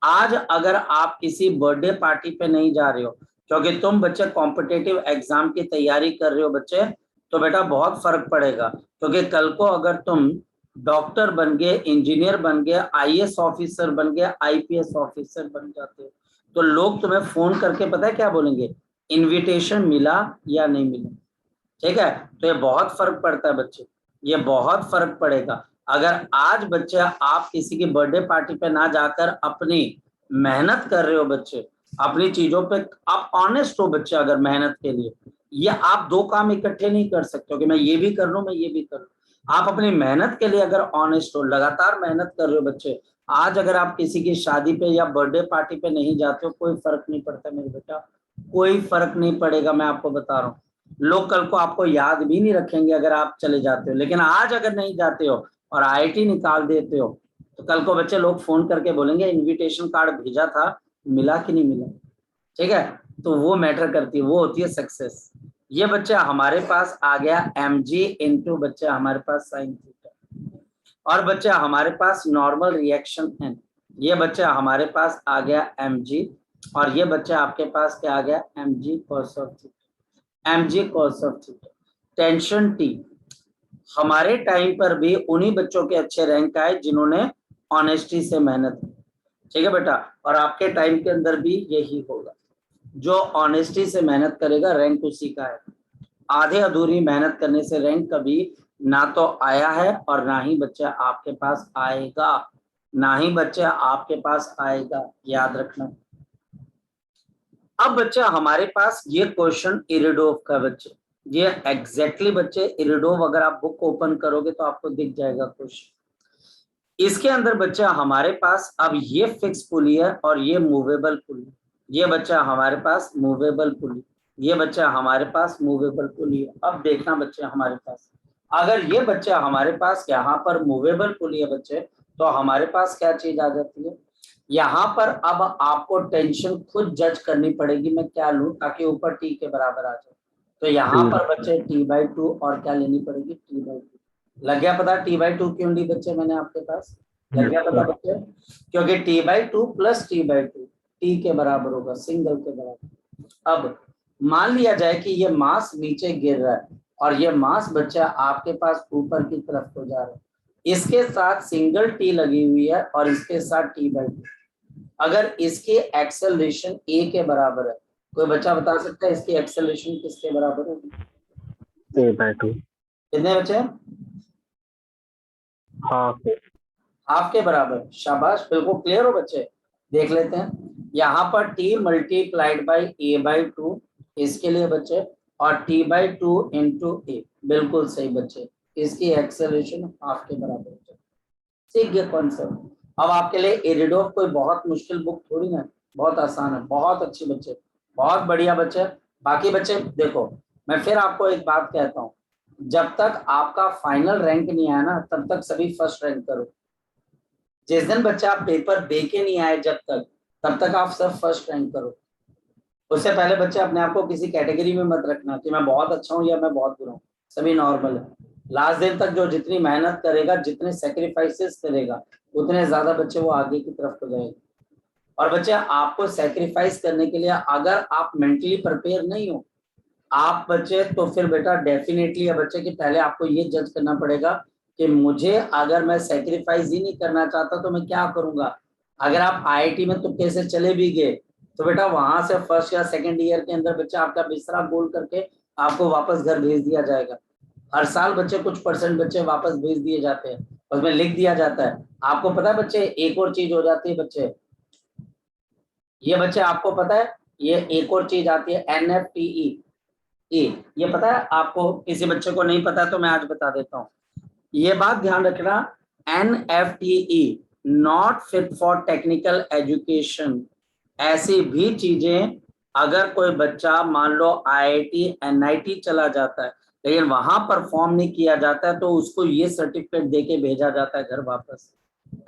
आज अगर आप किसी बर्थडे पार्टी पे नहीं जा रहे हो क्योंकि तुम बच्चे कॉम्पिटिटिव एग्जाम की तैयारी कर रहे हो बच्चे, तो बेटा बहुत फर्क पड़ेगा, क्योंकि कल को अगर तुम डॉक्टर बन गए, इंजीनियर बन गए, आईएएस ऑफिसर बन गए, आईपीएस ऑफिसर बन जाते हो, तो लोग तुम्हें फोन करके पता है क्या बोलेंगे, इनविटेशन मिला या नहीं मिला। ठीक है, तो ये बहुत फर्क पड़ता है बच्चे, ये बहुत फर्क पड़ेगा। अगर आज बच्चे आप किसी की बर्थडे पार्टी पे ना जाकर अपनी मेहनत कर रहे हो बच्चे, अपनी चीजों पे आप ऑनेस्ट हो बच्चे, अगर मेहनत के लिए, ये आप दो काम इकट्ठे नहीं कर सकते हो कि मैं ये भी कर लूं मैं ये भी कर लूं। आप अपनी मेहनत के लिए अगर ऑनेस्ट हो, लगातार मेहनत कर रहे हो बच्चे, आज अगर आप किसी की शादी पे या बर्थडे पार्टी पे नहीं जाते हो कोई फर्क नहीं पड़ता मेरे बेटा, कोई फर्क नहीं पड़ेगा, मैं आपको बता रहा हूँ। लोग कल को आपको याद भी नहीं रखेंगे अगर आप चले जाते हो, लेकिन आज अगर नहीं जाते हो और आईआईटी निकाल देते हो तो कल को बच्चे लोग फोन करके बोलेंगे इनविटेशन कार्ड भेजा था, मिला कि नहीं मिला। ठीक है, तो वो मैटर करती है, वो होती है सक्सेस। ये बच्चा हमारे पास आ गया mg इंटू बच्चा हमारे पास साइन थीटा, और बच्चा हमारे पास नॉर्मल रिएक्शन n, ये बच्चा हमारे पास आ गया mg, और ये बच्चा आपके पास क्या आ गया mg cos of theta, mg cos of theta. Tension t, हमारे टाइम पर भी उन्हीं बच्चों के अच्छे रैंक आए जिन्होंने ऑनेस्टी से मेहनत की। ठीक है बेटा, और आपके टाइम के अंदर भी यही होगा, जो ऑनेस्टी से मेहनत करेगा रैंक उसी का है। आधे अधूरी मेहनत करने से रैंक कभी ना तो आया है और ना ही बच्चे आपके पास आएगा, ना ही बच्चे आपके पास आएगा, याद रखना। अब बच्चे हमारे पास ये क्वेश्चन इरिडोव का बच्चे, ये एग्जैक्टली बच्चे इरिडोव अगर आप बुक ओपन करोगे तो आपको दिख जाएगा क्वेश्चन। इसके अंदर बच्चा हमारे पास अब ये फिक्स पुली है और ये मूवेबल पुली, ये बच्चा हमारे पास मूवेबल पुली, ये बच्चा हमारे पास मूवेबल पुली है। अब देखना बच्चे हमारे पास अगर ये बच्चा हमारे पास यहाँ पर मूवेबल पुली है बच्चे, तो हमारे पास क्या चीज आ जाती है, यहाँ पर अब आपको टेंशन खुद जज करनी पड़ेगी मैं क्या लूं ताकि ऊपर टी के बराबर आ जाए। तो यहाँ पर बच्चे t/2 और क्या लेनी पड़ेगी t/2। लग गया पता t/2 क्यों ली बच्चे मैंने आपके पास, लग गया पता बच्चे, क्योंकि t/2 प्लस t/2 टी के बराबर होगा, सिंगल के बराबर। अब मान लिया जाए कि ये मास नीचे गिर रहा है और ये मास बच्चा आपके पास ऊपर की तरफ को जा रहा है, इसके साथ सिंगल टी लगी हुई है और इसके साथ t/2। अगर इसकी एक्सेलरेशन a के बराबर है, कोई बच्चा बता सकता है इसकी एक्सेलरेशन किसके बराबर होगी? a/2 कितने बच्चे? हाफ के बराबर। शाबाश, बिल्कुल क्लियर हो बच्चे। देख लेते हैं यहाँ पर t मल्टीप्लाइड बाई a/2 इसके लिए बच्चे और t/2 इंटू a, बिल्कुल सही बच्चे, इसकी एक्सेलरेशन हाफ के बराबर है। सीख गए कॉन्सेप्ट। अब आपके लिए इरिडोव कोई बहुत मुश्किल बुक थोड़ी ना, बहुत आसान है, बहुत अच्छी बच्चे, बहुत बढ़िया बच्चे। बाकी बच्चे देखो, मैं फिर आपको एक बात कहता हूँ, जब तक आपका फाइनल रैंक नहीं आया ना तब तक सभी फर्स्ट रैंक करो। जिस दिन बच्चा आप पेपर दे के नहीं आए जब तक, तब तक आप सब फर्स्ट रैंक करो। उससे पहले बच्चे अपने आप को किसी कैटेगरी में मत रखना कि मैं बहुत अच्छा हूँ या मैं बहुत बुरा हूँ, सभी नॉर्मल है। लास्ट दिन तक जो जितनी मेहनत करेगा, जितने सेक्रीफाइसेस करेगा, उतने ज्यादा बच्चे वो आगे की तरफ हो जाएंगे। और बच्चे आपको सेक्रीफाइस करने के लिए अगर आप मेंटली प्रिपेयर नहीं हो आप बच्चे, तो फिर बेटा डेफिनेटली है बच्चे कि पहले आपको ये जज करना पड़ेगा कि मुझे अगर मैं सेक्रीफाइस ही नहीं करना चाहता तो मैं क्या करूंगा। अगर आप आईआईटी में तुक्के से चले भी गए तो बेटा वहां से फर्स्ट या सेकंड ईयर के अंदर बच्चा आपका बिस्तरा गोल करके आपको वापस घर भेज दिया जाएगा। हर साल बच्चे कुछ परसेंट बच्चे वापस भेज दिए जाते हैं, उसमें लिख दिया जाता है। आपको पता है बच्चे एक और चीज हो जाती है बच्चे, ये बच्चे आपको पता है ये एक और चीज आती है NFTE, ये पता है आपको? किसी बच्चे को नहीं पता तो मैं आज बता देता हूँ, ये बात ध्यान रखना। NFTE not fit for technical education. ऐसी भी चीजें अगर कोई बच्चा मान लो IIT NIT चला जाता है लेकिन वहां परफॉर्म नहीं किया जाता है तो उसको ये सर्टिफिकेट देके भेजा जाता है घर वापस।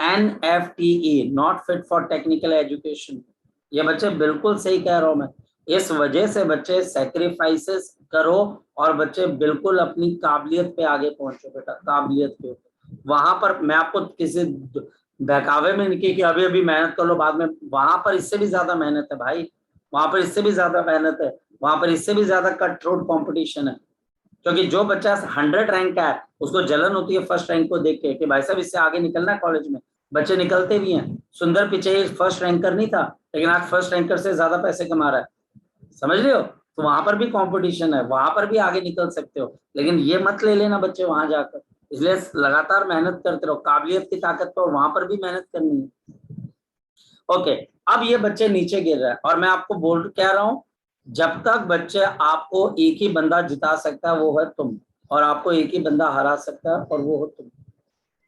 NFTE not fit for technical education, ये बच्चे बिल्कुल सही कह रहा हूं मैं। इस वजह से बच्चे सेक्रीफाइसेस करो और बच्चे बिल्कुल अपनी काबिलियत पे आगे पहुंचो बेटा, काबिलियत पे। वहां पर मैं आपको किसी बहकावे में नहीं कि अभी अभी मेहनत कर लो बाद में, वहां पर इससे भी ज्यादा मेहनत है भाई, वहां पर इससे भी ज्यादा मेहनत है, वहां पर इससे भी ज्यादा कट थ्रोट कॉम्पिटिशन है। क्योंकि जो बच्चा 100 रैंक का है उसको जलन होती है फर्स्ट रैंक को देख के कि भाई साहब इससे आगे निकलना है कॉलेज में, बच्चे निकलते भी हैं। सुंदर पिचाई फर्स्ट रैंकर नहीं था लेकिन आज फर्स्ट रैंकर से ज्यादा पैसे कमा रहा है, समझ रहे हो? तो वहां पर भी कंपटीशन है, वहां पर भी आगे निकल सकते हो, लेकिन ये मत ले लेना बच्चे वहां जाकर। इसलिए लगातार मेहनत करते रहो, काबिलियत की ताकत पर वहां पर भी मेहनत करनी है। ओके, अब ये बच्चे नीचे गिर रहा है और मैं आपको बोल कह रहा हूं जब तक बच्चे आपको एक ही बंदा जिता सकता है वो है तुम, और आपको एक ही बंदा हरा सकता है और वो हो तुम।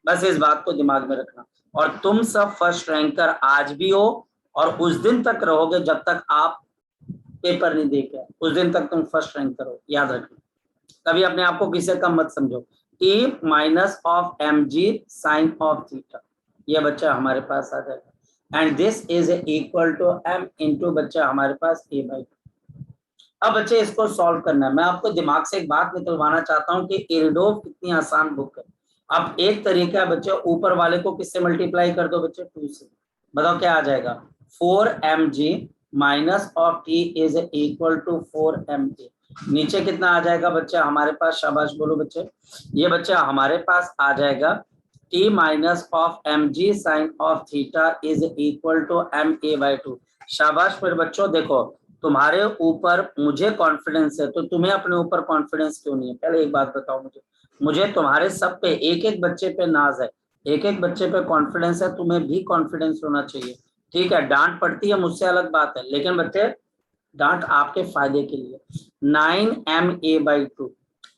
बस इस बात को दिमाग में रखना। और तुम सब फर्स्ट रैंकर आज भी हो और उस दिन तक रहोगे जब तक आप पेपर नहीं देके, उस दिन तक तुम फर्स्ट रैंक करो, याद रखना। कभी अपने आप को किसी कम मत समझो। T minus of mg sine of theta, ये बच्चा हमारे पास आ जाएगा and this is equal to m into बच्चा हमारे पास a/2। अब बच्चे इसको सॉल्व करना है। मैं आपको दिमाग से एक बात निकलवाना चाहता हूँ कि इरिडोव कितनी आसान बुक है। अब एक तरीका है बच्चे, ऊपर वाले को किससे मल्टीप्लाई कर दो बच्चे 2 से, बताओ क्या आ जाएगा 4mg minus of t is equal to 4mk। नीचे कितना आ जाएगा बच्चा हमारे पास, शाबाश बोलो बच्चे, ये बच्चा हमारे पास आ जाएगा t minus of mg sine of theta is equal to ma/2। शाबाश। फिर बच्चों देखो तुम्हारे ऊपर मुझे कॉन्फिडेंस है, तो तुम्हें अपने ऊपर कॉन्फिडेंस क्यों नहीं है? पहले एक बात बताओ मुझे तुम्हारे सब पे, एक एक बच्चे पे नाज है, एक एक बच्चे पे कॉन्फिडेंस है, तुम्हें भी कॉन्फिडेंस होना चाहिए। ठीक है, डांट पड़ती है मुझसे अलग बात है, लेकिन बच्चे डांट आपके फायदे के लिए। 9ma/2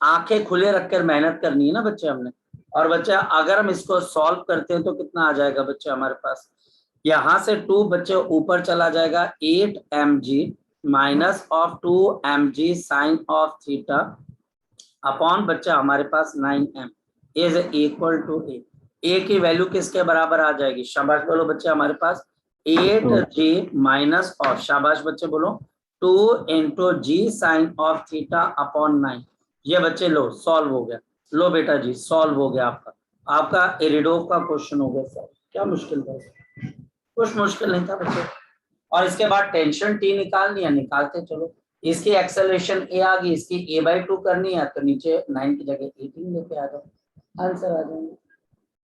आंखें खुले रखकर मेहनत करनी है ना बच्चे हमने। और बच्चे अगर हम इसको सॉल्व करते हैं तो कितना आ जाएगा बच्चे हमारे पास? यहाँ से 2 बच्चे ऊपर चला जाएगा, 8mg minus of 2mg sine of theta upon बच्चा हमारे पास 9m is equal to a की वैल्यू किसके बराबर आ जाएगी? शाबाश बोलो बच्चे हमारे पास 8g माइनस ऑफ, शाबाश बच्चे बोलो 2 into g sine of theta upon 9। ये बच्चे लो सॉल्व हो गया। लो बेटा जी सॉल्व हो गया आपका इरिडोव का क्वेश्चन हो गया सर। क्या मुश्किल था? कुछ मुश्किल नहीं था बच्चे। और इसके बाद टेंशन टी निकालनी है, निकालते चलो। इसकी एक्सेलरेशन ए आ गई, इसकी a/2 करनी है, तो नीचे 9 की जगह 18 लेके आ जाओ, आंसर आ जाएंगे।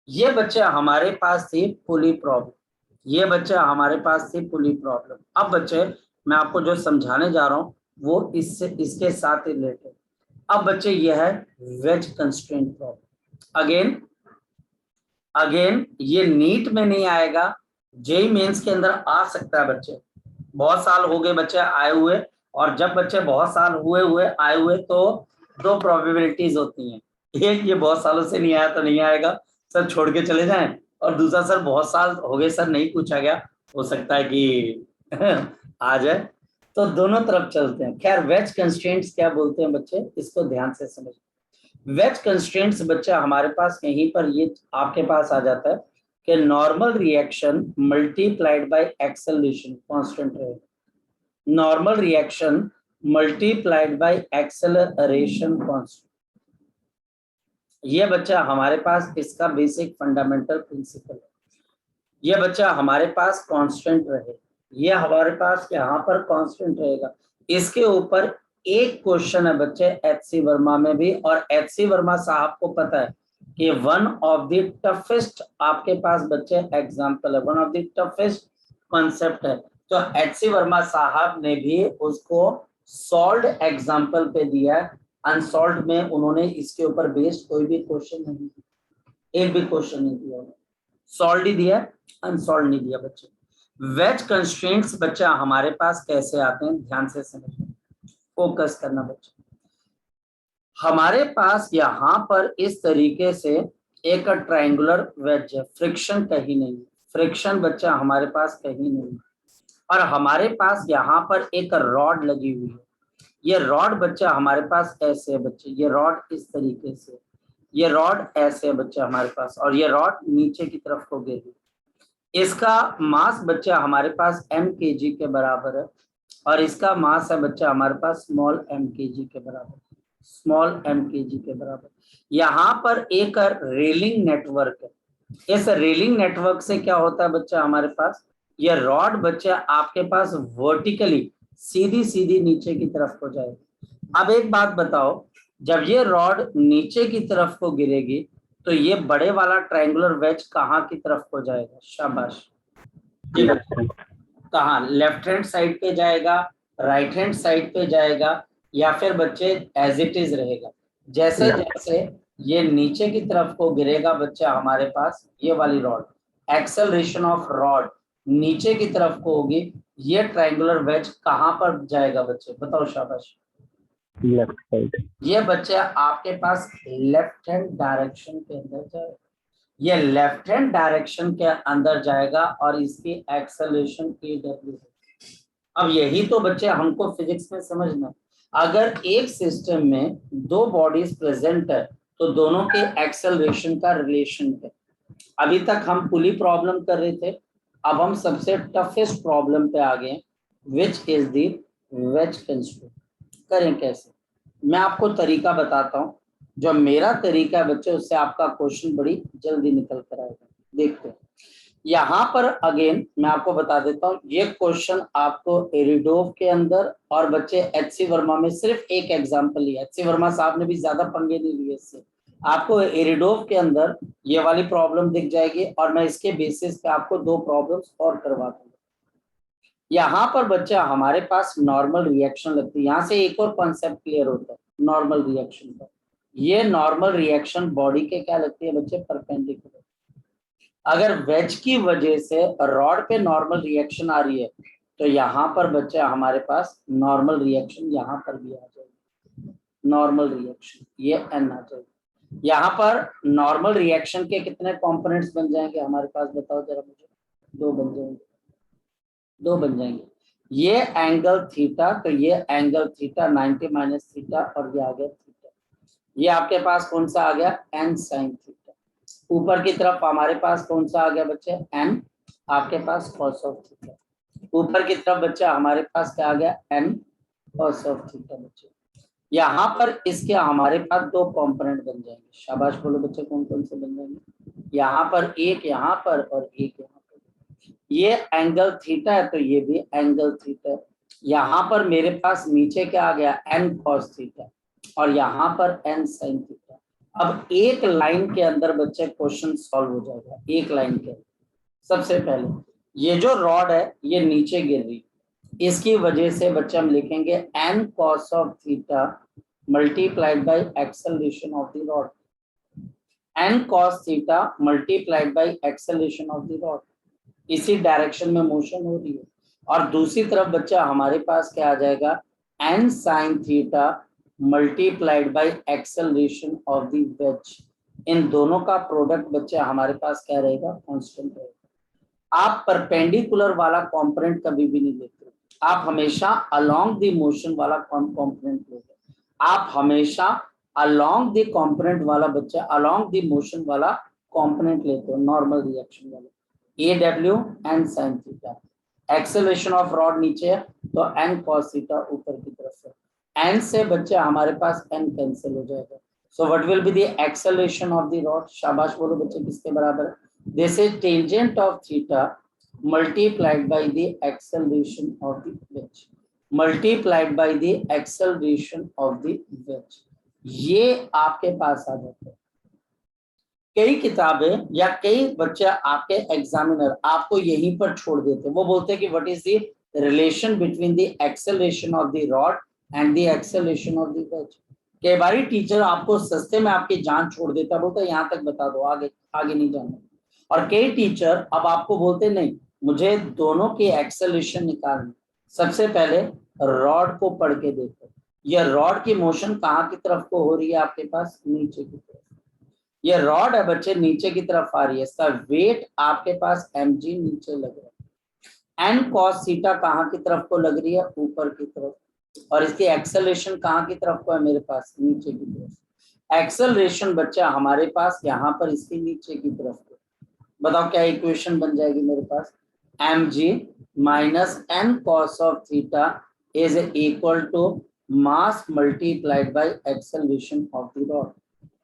ये बच्चे हमारे पास थी पुली प्रॉब्लम, ये बच्चे हमारे पास थी पुली प्रॉब्लम। अब बच्चे मैं आपको जो समझाने जा रहा हूँ वो इससे इसके साथ रिलेटेड। अब बच्चे ये है वेज कंस्ट्रेंट प्रॉब्लम। अगेन ये नीट में नहीं आएगा, जेई मेंस के अंदर आ सकता है बच्चे। बहुत साल हो गए बच्चे आए हुए, और जब बच्चे बहुत साल हुए आए हुए तो 2 प्रोबेबिलिटीज होती हैं। एक, ये बहुत सालों से नहीं आया तो नहीं आएगा, सर छोड़ के चले जाएं। और दूसरा, सर बहुत साल हो गए सर नहीं पूछा गया, हो सकता है कि आ जाए। तो दोनों तरफ चलते हैं। खैर वेज कंस्ट्रेंट्स क्या बोलते हैं बच्चे, इसको ध्यान से समझ। वेज कंस्ट्रेंट्स बच्चा हमारे पास कहीं पर ये आपके पास आ जाता है कि normal reaction multiplied by acceleration constant रहेगा। Normal reaction multiplied by acceleration constant, ये बच्चा हमारे पास इसका बेसिक फंडामेंटल प्रिंसिपल है। ये बच्चा हमारे पास कांस्टेंट रहे, ये हमारे पास यहाँ पर कांस्टेंट रहेगा। इसके ऊपर एक क्वेश्चन है बच्चे एचसी वर्मा में भी, और एचसी वर्मा साहब को पता है कि वन ऑफ द टफेस्ट आपके पास बच्चे एग्जाम्पल है, one of the toughest concept है। तो एचसी वर्मा साहब ने भी उसको सॉल्व एग्जाम्पल पे दिया है, अनसॉल्व में उन्होंने इसके ऊपर बेस्ड कोई भी क्वेश्चन नहीं, एक भी क्वेश्चन नहीं दिया, सॉल्व ही दिया, अनसॉल्व नहीं दिया बच्चे। वेज कंस्ट्रेंट्स बच्चा हमारे पास कैसे आते हैं, ध्यान से समझना, फोकस करना बच्चे। हमारे पास यहाँ पर इस तरीके से एक ट्रायंगुलर वेज है, फ्रिक्शन कहीं नहीं, फ्रिक्शन बच्चा हमारे पास कहीं नहीं, और हमारे पास यहाँ पर एक रॉड लगी हुई है। ये रॉड बच्चा हमारे पास ऐसे है बच्चे, ये रॉड इस तरीके से, ये रॉड ऐसे है बच्चा हमारे पास, और ये रॉड नीचे की तरफ को गिरी। इसका मास बच्चा हमारे पास m kg के बराबर है, और इसका मास है बच्चा हमारे पास स्मॉल m kg के बराबर, स्मॉल m kg के बराबर। यहाँ पर एक रेलिंग नेटवर्क है। इस रेलिंग नेटवर्क से क्या होता है बच्चा हमारे पास, ये रॉड बच्चा आपके पास वर्टिकली सीधी सीधी नीचे की तरफ को जाएगी। अब एक बात बताओ, जब ये रॉड नीचे की तरफ को गिरेगी तो ये बड़े वाला ट्रायंगुलर वेज कहाँ की तरफ को जाएगा? शाबाश, कहाँ? लेफ्ट हैंड साइड पे जाएगा, राइट हैंड साइड पे जाएगा, या फिर बच्चे एज इट इज रहेगा? जैसे जैसे ये नीचे की तरफ को गिरेगा बच्चा हमारे पास, ये वाली रॉड, एक्सेलरेशन ऑफ रॉड नीचे की तरफ को होगी, ये ट्रायंगुलर वेज कहाँ पर जाएगा बच्चे, बताओ शाबाश? Left side. ये बच्चा आपके पास लेफ्ट हैंड डायरेक्शन के अंदर जाएगा, ये लेफ्ट हैंड डायरेक्शन के अंदर जाएगा, और इसकी एक्सेलरेशन AW। अब यही तो बच्चे हमको फिजिक्स में समझना, अगर एक सिस्टम में 2 बॉडीज प्रेजेंट है तो दोनों के एक्सेलरेशन का रिलेशन है। अभी तक हम पुली प्रॉब्लम कर रहे थे, अब हम सबसे टफेस्ट प्रॉब्लम पे आ गए, which is the ways constraint. करें कैसे? मैं आपको तरीका बताता हूँ, जो मेरा तरीका है बच्चे उससे आपका क्वेश्चन बड़ी जल्दी निकल कर आएगा। देखते हैं यहाँ पर अगेन मैं आपको बता देता हूँ, ये क्वेश्चन आपको एरिडोव के अंदर और बच्चे एचसी वर्मा में सिर्फ एक एग्जांपल लिया, एचसी वर्मा साहब ने भी ज्यादा पंगे नहीं लिए इससे, आपको एरिडोव के अंदर ये वाली प्रॉब्लम दिख जाएगी, और मैं इसके बेसिस पे आपको 2 प्रॉब्लम्स और करवा दूंगा। यहाँ पर बच्चा हमारे पास नॉर्मल रिएक्शन लगती है। यहाँ से एक और कॉन्सेप्ट क्लियर होता है नॉर्मल रिएक्शन का। ये नॉर्मल रिएक्शन बॉडी के क्या लगती है बच्चे, परपेंडिकुलर। अगर वेज की वजह से रॉड पे नॉर्मल रिएक्शन आ रही है तो यहाँ पर बच्चा हमारे पास नॉर्मल रिएक्शन यहाँ पर भी आ जाएगी, नॉर्मल रिएक्शन ये एन आ जाएगी। यहाँ पर नॉर्मल रिएक्शन के कितने कंपोनेंट्स बन जाएंगे हमारे पास, बताओ जरा मुझे। दो बन जाएंगे, दो बन जाएंगे। ये एंगल थीटा, तो ये एंगल थीटा 90 माइनस थीटा, और ये आ गया थीटा। ये आपके पास कौन सा आ गया, एन साइन थीटा। ऊपर की तरफ हमारे पास कौन सा आ गया बच्चे, एन आपके पास कॉस ऑफ थीटा। ऊपर की तरफ बच्चा हमारे पास क्या आ गया, एन कॉस ऑफ थीटा बच्चे। यहाँ पर इसके हमारे पास दो कंपोनेंट बन जाएंगे। शाबाश बोलो बच्चे, कौन कौन से बन जाएंगे, यहाँ पर एक, यहाँ पर और एक यहाँ पर। ये एंगल थीटा है तो ये भी एंगल थीटा है। यहाँ पर मेरे पास नीचे क्या आ गया, एन कॉस थीटा, और यहाँ पर एन साइन थीटा। अब एक लाइन के अंदर बच्चे क्वेश्चन सॉल्व हो जाएगा, एक लाइन के अंदर। सबसे पहले ये जो रॉड है ये नीचे गिर रही, इसकी वजह से बच्चे हम लिखेंगे N cos of theta multiplied by acceleration of the rod. N cos theta multiplied by acceleration of the rod, इसी डायरेक्शन में मोशन हो रही है। और दूसरी तरफ बच्चा हमारे पास क्या आ जाएगा, N sine theta multiplied by acceleration of the wedge. इन दोनों का प्रोडक्ट बच्चा हमारे पास क्या रहेगा, कांस्टेंट रहेगा। आप परपेंडिकुलर वाला कंपोनेंट कभी भी नहीं लेते, आप हमेशा अलोंग द मोशन वाला कंपोनेंट लेते। आप हमेशा अलोंग द कंपोनेंट वाला बच्चा, अलोंग द मोशन वाला कंपोनेंट लेते हो, नॉर्मल रिएक्शन वाला। A W N sine theta, acceleration of rod नीचे है तो एन कॉस थीटा ऊपर की तरफ है। एन से बच्चा हमारे पास एन कैंसिल हो जाएगा। So what will be the acceleration of the rod, शाबाश बोलो बच्चे किसके बराबर है, this is tangent of theta multiplied by the acceleration of the wedge, multiplied by the acceleration of the wedge। ये आपके पास आ जाता है। कई किताबें या कई बच्चे आपके एग्जामिनर आपको यहीं पर छोड़ देते हैं, वो बोलते हैं कि what is the relation between the acceleration of the rod and the acceleration of the veg. कई बार टीचर आपको सस्ते में आपकी जान छोड़ देता, बोलता है यहाँ तक बता दो, आगे आगे नहीं जाना। और कई टीचर अब आपको बोलते नहीं, मुझे दोनों की एक्सेलरेशन निकालनी। सबसे पहले रॉड को पढ़ के देखो, यह रॉड की मोशन कहाँ की तरफ को हो रही है, आपके पास नीचे की तरफ। ये रॉड है बच्चे, नीचे की तरफ आ रही है, इसका वेट आपके पास mg नीचे लग रहा है। एन कॉस थीटा कहाँ की तरफ को लग रही है, ऊपर की तरफ, और इसकी एक्सेलरेशन कहाँ की तरफ को है, मेरे पास नीचे की तरफ। एक्सेलरेशन बच्चा हमारे पास यहाँ पर इसकी नीचे की तरफ को। बताओ क्या इक्वेशन बन जाएगी मेरे पास, mg minus N cos of theta is equal to mass multiplied by acceleration of the rod,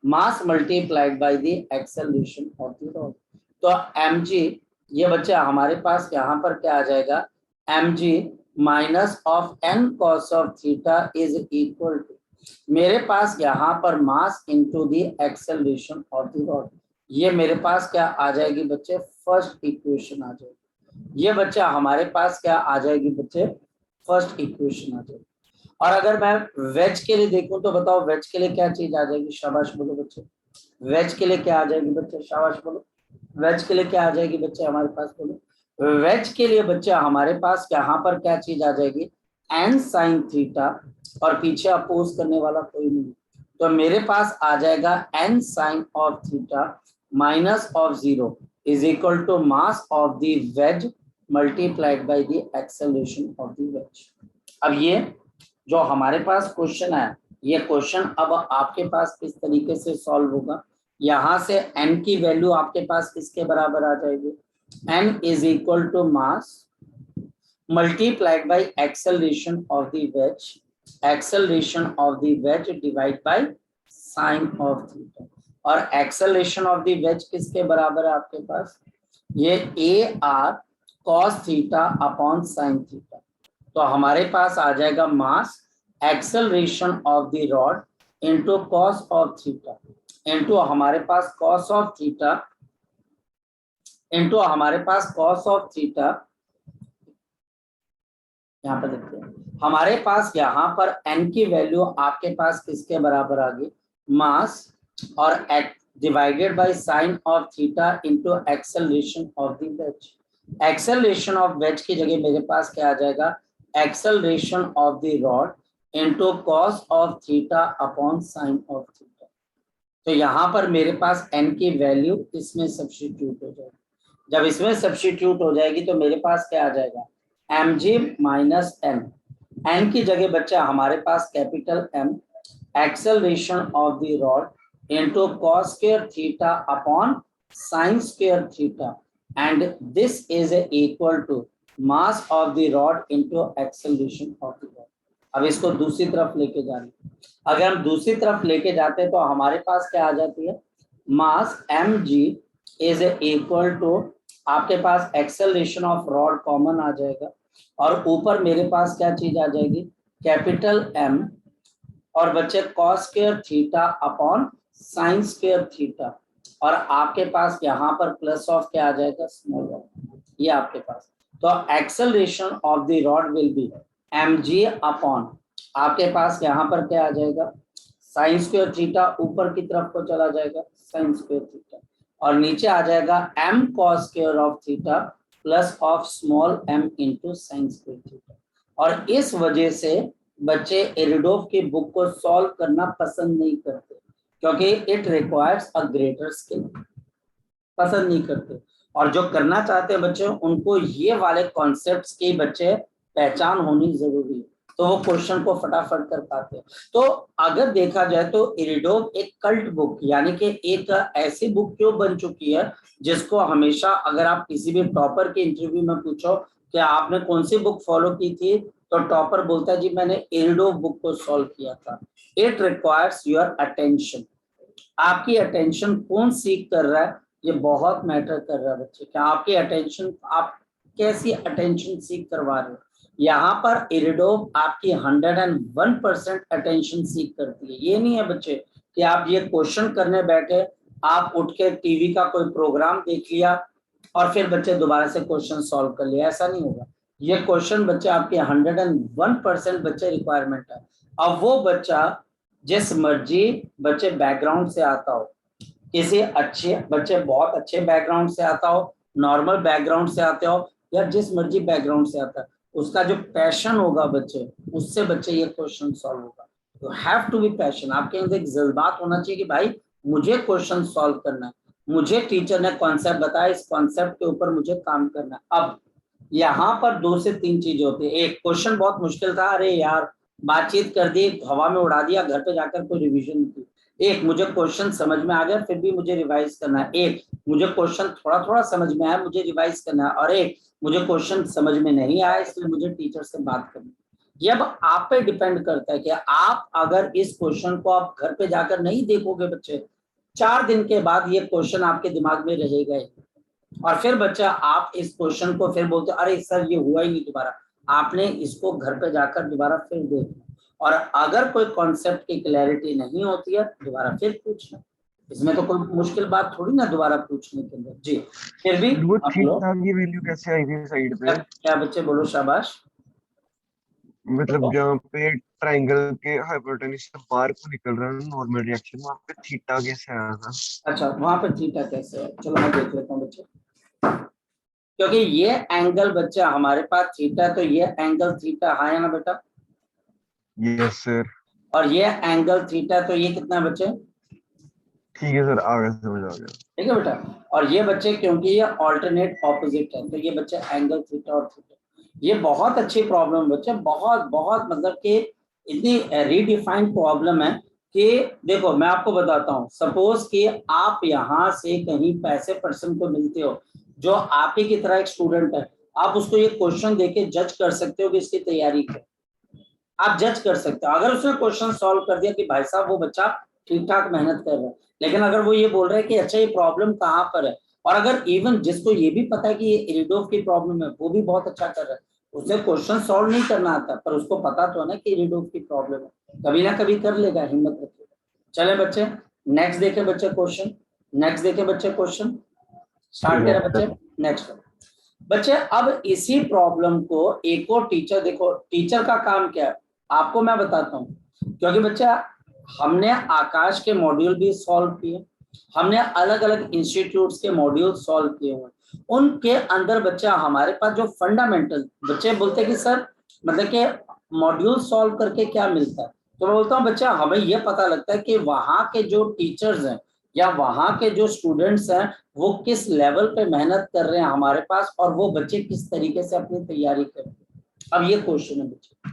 mass multiplied by the acceleration of the rod. तो mg ये बच्चा हमारे पास यहाँ पर क्या आ जाएगा, mg minus of N cos of theta is equal to, मेरे पास यहाँ पर mass into the acceleration of the rod. ये मेरे पास क्या आ जाएगी बच्चे, फर्स्ट इक्वेशन आ जाएगी। ये बच्चा हमारे पास क्या आ जाएगी बच्चे, फर्स्ट इक्वेशन आ जाएगी। और अगर मैं वेज के लिए देखूं तो बताओ वेज के लिए क्या चीज आ जाएगी, शाबाश बोलो बच्चे। वेज के लिए क्या आ जाएगी बच्चे, शाबाश बोलो। वेज के लिए क्या आ जाएगी बच्चे हमारे पास, बोलो। वेज के लिए बच्चे हमारे पास यहाँ पर क्या चीज आ जाएगी, एन साइन थीटा, और पीछे अपोज करने वाला कोई नहीं, तो मेरे पास आ जाएगा N sine of theta minus of 0 is equal to mass of the wedge multiplied by the acceleration of the wedge. अब ये जो हमारे पास क्वेश्चन है, ये क्वेश्चन अब आपके पास किस तरीके से सॉल्व होगा, यहाँ से n की वैल्यू आपके पास किसके बराबर आ जाएगी, n is equal to mass multiplied by acceleration of the wedge, acceleration of the wedge divide by sine of theta. और एक्सेलरेशन ऑफ द वेज किसके बराबर है आपके पास, ये A R cos theta upon sine theta. तो हमारे पास आ जाएगा mass acceleration of the rod into cos of theta into हमारे पास कॉस ऑफ थीटा इनटू हमारे पास कॉस ऑफ थीटा यहाँ पर देखते हैं हमारे पास यहाँ पर n की वैल्यू आपके पास किसके बराबर आ गई, मास और divided by sine of theta into acceleration of the wedge. Acceleration of veg की जगह मेरे पास क्या आ जाएगा, acceleration of the rod into cos of theta upon sign of theta. तो यहाँ पर मेरे पास n की वैल्यू इसमें सब्स्टिट्यूट हो जाएगी। जब इसमें सब्स्टिट्यूट हो जाएगी तो मेरे पास क्या आ जाएगा, mg माइनस n की जगह बच्चा हमारे पास capital M acceleration of the rod into cos square theta upon sine square theta and this is equal to mass of the rod into acceleration of the rod. अब इसको दूसरी तरफ लेके जाना, अगर हम दूसरी तरफ लेके जाते हैं तो हमारे पास क्या आ जाती है, मास mg इज इक्वल टू आपके पास एक्सेलरेशन ऑफ रॉड कॉमन आ जाएगा और ऊपर मेरे पास क्या चीज आ जाएगी, कैपिटल M और बच्चे cos square theta upon sine square theta और आपके पास यहाँ पर प्लस ऑफ क्या आ जाएगा, स्मॉल ऑफ, ये आपके पास। तो acceleration of the rod will be mg upon आपके पास यहाँ पर क्या आ जाएगा, साइन स्क्वायर थीटा ऊपर की तरफ को चला जाएगा साइन स्क्वायर थीटा और नीचे आ जाएगा m cos square of theta plus of small m into sine square theta. और इस वजह से बच्चे एरिडोफ की बुक को सॉल्व करना पसंद नहीं करते क्योंकि it requires a greater skill, पसंद नहीं करते। और जो करना चाहते हैं बच्चे उनको ये वाले कॉन्सेप्ट्स की बच्चे पहचान होनी जरूरी है, तो वो क्वेश्चन को फटाफट कर पाते हैं। तो अगर देखा जाए तो इरिडोफ एक कल्ट बुक यानी कि एक ऐसी बुक क्यों बन चुकी है जिसको हमेशा अगर आप किसी भी टॉपर के इंटरव्यू में पूछो कि आपने कौन सी बुक फॉलो की थी तो टॉपर बोलता है जी मैंने इरिडोफ बुक को सॉल्व किया था। इट रिक्वायर्स योर अटेंशन, आपकी अटेंशन कौन सीख कर रहा है ये बहुत मैटर कर रहा है बच्चे, क्या आपकी अटेंशन, आप कैसी अटेंशन सीख करवा रहे हो। यहाँ पर इरिडोफ आपकी 101% अटेंशन सीख करती है। ये नहीं है बच्चे कि आप ये क्वेश्चन करने बैठे, आप उठ के टीवी का कोई प्रोग्राम देख लिया और फिर बच्चे दोबारा से क्वेश्चन सॉल्व कर लिया, ऐसा नहीं होगा। ये क्वेश्चन बच्चे आपके 101% बच्चे रिक्वायरमेंट है। अब वो बच्चा जिस मर्जी बच्चे बैकग्राउंड से आता हो, किसी अच्छे बच्चे बहुत अच्छे बैकग्राउंड से आता हो, नॉर्मल बैकग्राउंड से आते हो या जिस मर्जी बैकग्राउंड से आता है, उसका जो पैशन होगा बच्चे उससे बच्चे ये क्वेश्चन सॉल्व होगा। तो हैव टू बी पैशन, आपके अंदर एक जज्बात होना चाहिए कि भाई मुझे क्वेश्चन सॉल्व करना है, मुझे टीचर ने कॉन्सेप्ट बताया, इस कॉन्सेप्ट के ऊपर मुझे काम करना है। अब यहाँ पर 2 से 3 चीजें होती है। एक, क्वेश्चन बहुत मुश्किल था, अरे यार बातचीत कर दी, हवा में उड़ा दिया, घर पे जाकर कोई रिवीजन नहीं की। एक, मुझे क्वेश्चन समझ में आ गया फिर भी मुझे रिवाइज करना है। एक, मुझे क्वेश्चन थोड़ा थोड़ा समझ में आया मुझे रिवाइज करना है। और एक, मुझे क्वेश्चन समझ में नहीं आया इसलिए मुझे टीचर से बात करनी है। ये अब आप पे डिपेंड करता है कि आप अगर इस क्वेश्चन को आप घर पे जाकर नहीं देखोगे बच्चे, 4 दिन के बाद ये क्वेश्चन आपके दिमाग में रहेगा ही। और फिर बच्चा आप इस क्वेश्चन को फिर बोलते अरे सर ये हुआ ही नहीं दोबारा, आपने इसको घर पे जाकर दोबारा फिर देखना। और अगर कोई कॉन्सेप्ट की क्लैरिटी नहीं होती है दोबारा फिर पूछना, इसमें तो कोई मुश्किल बात थोड़ी ना दोबारा पूछने के अंदर। जी फिर भी वो आप ठीक लोग ठाक की वैल्यू कैसे आई थी साइड पे? क्या बच्चे बोलो, शाबाश। मतलब जहाँ पे ट्रायंगल के हाइपोटेन्यूज से बाहर को निकल रहा है नॉर्मल रिएक्शन, वहाँ पे थीटा कैसे आया था? अच्छा वहां पर थीटा कैसे है, चलो मैं देख लेता हूँ बच्चे। क्योंकि ये एंगल बच्चा हमारे पास थीटा, तो ये एंगल थीटा है ना बेटा, यस सर। और ये एंगल थीटा, तो ये कितना है बच्चे, ठीक है सर, आ गया, समझ आ गया। ठीक है बेटा। और ये बच्चे क्योंकि ये ऑल्टरनेट ऑपोजिट है तो ये बच्चे एंगल थीटा और थीटा। ये बहुत अच्छी प्रॉब्लम बच्चे, बहुत बहुत मतलब कि इतनी रीडिफाइंड प्रॉब्लम है कि देखो मैं आपको बताता हूँ। सपोज कि आप यहाँ से कहीं पैसे पर्सन को मिलते हो जो आप ही की तरह एक स्टूडेंट है, आप उसको ये क्वेश्चन देके जज कर सकते हो कि इसकी तैयारी क्या, आप जज कर सकते हो। अगर उसने क्वेश्चन सॉल्व कर दिया कि भाई साहब वो बच्चा ठीक ठाक मेहनत कर रहा है, लेकिन अगर वो ये बोल रहा है कि अच्छा ये प्रॉब्लम कहाँ पर है, और अगर इवन जिसको ये भी पता है कि ये इरिडोफ की प्रॉब्लम है वो भी बहुत अच्छा कर रहा है, उसे क्वेश्चन सॉल्व नहीं करना आता पर उसको पता तो है ना कि इरिडोफ की प्रॉब्लम है, कभी ना कभी कर लेगा, हिम्मत रखेगा। चले बच्चे नेक्स्ट देखे बच्चे क्वेश्चन, नेक्स्ट देखे बच्चे क्वेश्चन, स्टार्ट करें बच्चे नेक्स्ट। बच्चे अब इसी प्रॉब्लम को एक और टीचर, देखो टीचर का काम क्या है आपको मैं बताता हूँ, क्योंकि बच्चा हमने आकाश के मॉड्यूल भी सॉल्व किए, हमने अलग अलग इंस्टीट्यूट्स के मॉड्यूल सॉल्व किए हुए, उनके अंदर बच्चा हमारे पास जो फंडामेंटल, बच्चे बोलते हैं कि सर मतलब कि मॉड्यूल सॉल्व करके क्या मिलता है, तो मैं बोलता हूँ बच्चा हमें यह पता लगता है कि वहां के जो टीचर्स हैं या वहां के जो स्टूडेंट्स हैं वो किस लेवल पे मेहनत कर रहे हैं हमारे पास, और वो बच्चे किस तरीके से अपनी तैयारी कर रहे हैं। अब ये क्वेश्चन है बच्चे,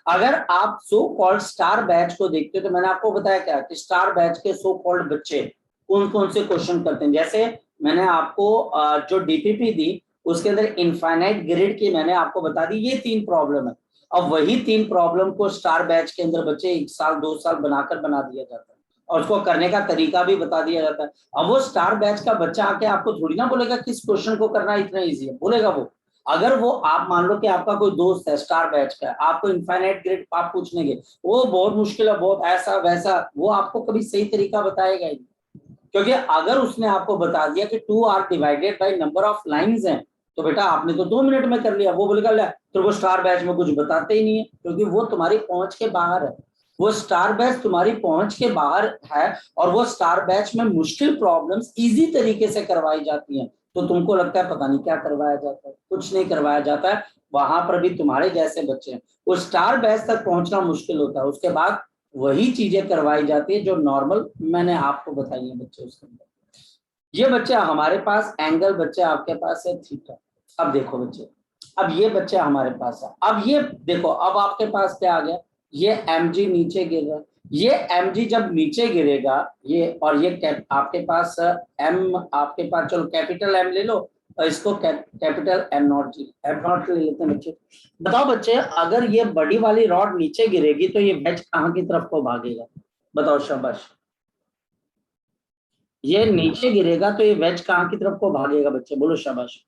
अगर आप सो कॉल्ड स्टार बैच को देखते हो तो मैंने आपको बताया क्या कि स्टार बैच के सो कॉल्ड बच्चे कौन कौन से क्वेश्चन करते हैं। जैसे मैंने आपको जो डीपीपी दी उसके अंदर इनफाइनाइट ग्रिड की मैंने आपको बता दी, ये 3 प्रॉब्लम है। अब वही 3 प्रॉब्लम को स्टार बैच के अंदर बच्चे 1 साल 2 साल बनाकर बना दिया जाता है और उसको करने का तरीका भी बता दिया जाता है। अब वो स्टार बैच का बच्चा आके आपको थोड़ी ना बोलेगा किस क्वेश्चन को करना इतना ईजी है, बोलेगा वो। अगर वो आप मान लो कि आपका कोई दोस्त है स्टार बैच का, आपको इनफाइनाइट ग्रिड आप पूछने के, वो बहुत मुश्किल है, बहुत ऐसा वैसा, वो आपको कभी सही तरीका बताएगा ही, क्योंकि अगर उसने आपको बता दिया कि 2 are divided by number of lines हैं तो बेटा आपने तो 2 मिनट में कर लिया, वो बोलेगा ले तो वो स्टार बैच में कुछ बताते ही नहीं है, क्योंकि वो तुम्हारी पहुंच के बाहर है, वो स्टार बैच तुम्हारी पहुंच के बाहर है। और वो स्टार बैच में मुश्किल प्रॉब्लम्स इजी तरीके से करवाई जाती हैं, तो तुमको लगता है पता नहीं क्या करवाया जाता है, कुछ नहीं करवाया जाता है। वहां पर भी तुम्हारे जैसे बच्चे हैं, वो स्टार बैच तक पहुंचना मुश्किल होता है, उसके बाद वही चीजें करवाई जाती है जो नॉर्मल मैंने आपको बताई है बच्चे उसके अंदर। ये बच्चा हमारे पास एंगल, बच्चा आपके पास है थीटा। अब देखो बच्चे, अब ये बच्चा हमारे पास है, अब ये देखो अब आपके पास क्या आ गया, ये mg नीचे गिर रहा है, ये mg जब नीचे गिरेगा ये, और ये आपके पास m, आपके पास चलो कैपिटल M ले लो और इसको कैपिटल एम नॉट ले लेते हैं बच्चे। बताओ बच्चे अगर ये बड़ी वाली रॉड नीचे गिरेगी तो ये वेज कहाँ की तरफ को भागेगा, बताओ शाबाश। ये नीचे गिरेगा तो ये वेज कहाँ की तरफ को भागेगा बच्चे, बोलो शाबाश।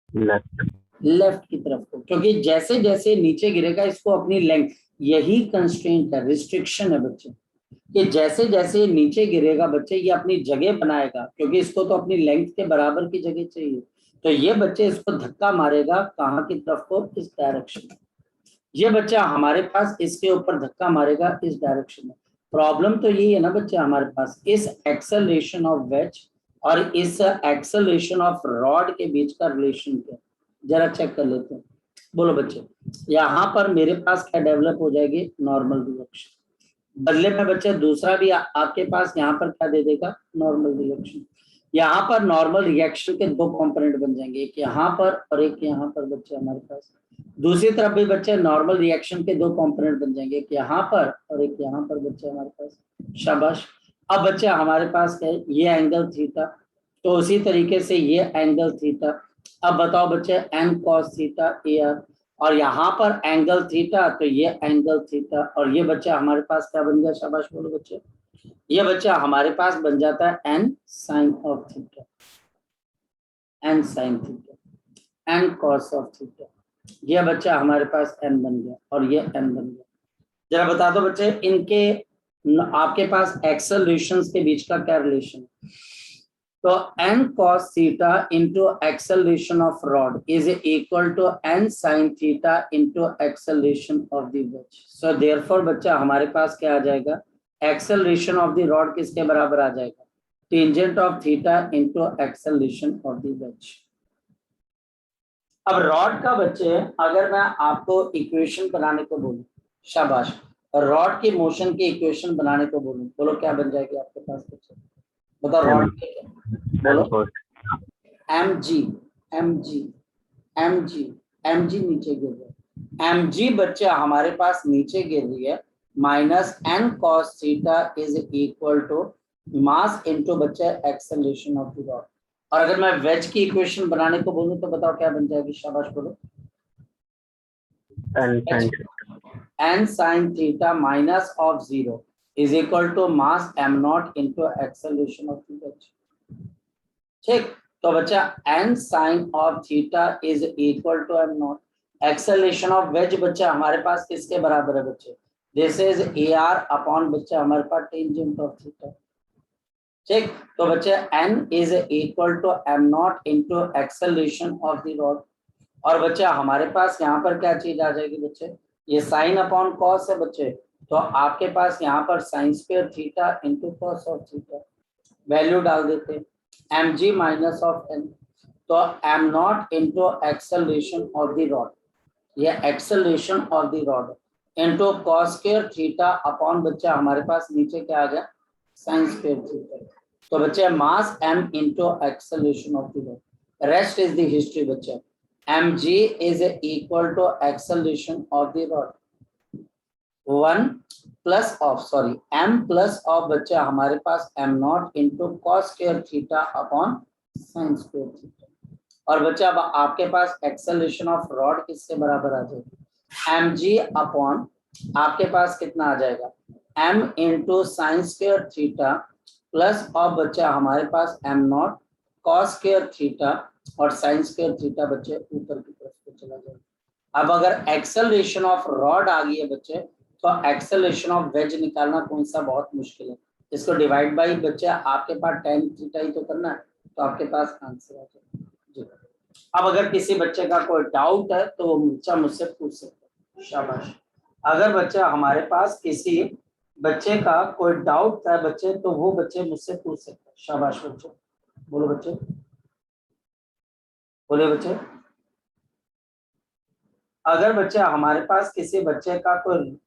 लेफ्ट। लेफ्ट की तरफ को, क्योंकि जैसे जैसे नीचे गिरेगा इसको अपनी लेंथ, यही कंस्ट्रेंट है, रिस्ट्रिक्शन है बच्चे, कि जैसे जैसे नीचे गिरेगा बच्चे ये अपनी जगह बनाएगा, क्योंकि इसको तो अपनी लेंथ के बराबर की जगह चाहिए, तो ये बच्चे इसको धक्का मारेगा कहाँ की तरफ को, इस डायरेक्शन में। ये बच्चा हमारे पास इसके ऊपर धक्का मारेगा इस डायरेक्शन में। प्रॉब्लम तो यही है ना बच्चा, हमारे पास इस एक्सेलरेशन ऑफ वेज और इस एक्सेलरेशन ऑफ रॉड के बीच का रिलेशन क्या, जरा चेक कर लेते हैं। बोलो बच्चे, यहाँ पर मेरे पास क्या डेवलप हो जाएगी, नॉर्मल रिएक्शन, बदले में बच्चे दूसरा भी आपके पास यहाँ पर क्या दे देगा, नॉर्मल रिएक्शन। यहाँ पर नॉर्मल रिएक्शन के 2 कंपोनेंट बन जाएंगे, एक यहाँ पर और एक यहाँ पर बच्चे हमारे पास। दूसरी तरफ भी बच्चे नॉर्मल रिएक्शन के 2 कंपोनेंट बन जाएंगे, एक यहाँ पर और एक यहाँ पर बच्चे हमारे पास। शाबाश। अब बच्चे हमारे पास क्या है, ये एंगल थीटा, तो उसी तरीके से ये एंगल थीटा। अब बताओ बच्चे n cos थीटा AR, और यहाँ पर एंगल थीटा तो ये एंगल थीटा, और ये बच्चा हमारे पास क्या बन गया, शाबाश बोलो बच्चे, ये बच्चा हमारे पास बन जाता है n sin of theta, n sin theta, n cos of theta. ये बच्चा हमारे पास n बन गया और ये n बन गया। जरा बता दो बच्चे इनके आपके पास एक्सेलरेशंस के बीच का क्या रिलेशन है, तो n cos theta into acceleration of rod is equal to n sin theta into acceleration of the wedge. So therefore बच्चा हमारे पास क्या आ जाएगा, acceleration of the rod किसके बराबर आ जाएगा, tangent of theta into acceleration of the wedge। अब rod का बच्चे अगर मैं आपको इक्वेशन बनाने को बोलूं, शाबाश, रॉड के मोशन की इक्वेशन बनाने को बोलूं, बोलो क्या बन जाएगी आपके पास बच्चे, बताओ रॉड के क्या, बोलो mg, mg, mg, mg नीचे गिर रहा है, mg बच्चा हमारे पास नीचे गिर रही है, minus n cos theta is equal to mass into बच्चा एक्सेलरेशन ऑफ द रॉड। और अगर मैं वेज की इक्वेशन बनाने को बोलूं तो बताओ क्या बन जाएगी, शाबाश बोलो, n sin theta minus of 0 is equal to mass m not into acceleration of the wedge. ठीक, तो बच्चा n sin of theta is equal to m not, acceleration of wedge बच्चा हमारे पास किसके बराबर है बच्चे, दिस इज AR अपॉन बच्चा हमारे पास टेंजेंट ऑफ थीटा। ठीक। तो बच्चे n is equal to m not into acceleration of the rod. और बच्चे हमारे पास यहाँ पर क्या चीज आ जाएगी बच्चे, ये साइन अपॉन कॉस है बच्चे, तो आपके पास यहाँ पर sine square theta into cos of theta, value डाल देते हैं M ji minus of N, तो M naught into acceleration of the rod, ये acceleration of the rod into cos square theta upon बच्चा हमारे पास नीचे क्या आ गया साइन स्क्वायर थीटा। तो बच्चे मास m into acceleration of the rod, rest is the history बच्चे। mg is equal to acceleration of the rod, 1 plus of m plus of बच्चा हमारे पास m not into cos square theta upon sine square theta. और बच्चा अब आपके पास acceleration of rod किसके बराबर आ जाएगी, mg अपॉन आपके पास कितना आ जाएगा m into sine square theta plus of बच्चा हमारे पास m not cos square theta और साइन स्क्वायर थीटा बच्चे ऊपर की तरफ को चला जाएगा। अब अगर एक्सेलरेशन ऑफ रॉड आ गई है बच्चे, तो एक्सेलरेशन ऑफ वेज निकालना कौन सा बहुत मुश्किल है, इसको डिवाइड बाई बच्चे आपके पास tan थीटा ही तो करना है, तो आपके पास आंसर आ जाएगा जी। अब अगर किसी बच्चे का कोई डाउट है तो वो बच्चा मुझसे पूछ सकता है, शाबाश। अगर बच्चा हमारे पास किसी बच्चे का कोई डाउट है बच्चे, तो वो बच्चे मुझसे पूछ सकते हैं, शाबाश बच्चे, बोलो बच्चे, बोले बच्चे। अगर बच्चा हमारे पास किसी बच्चे का कोई,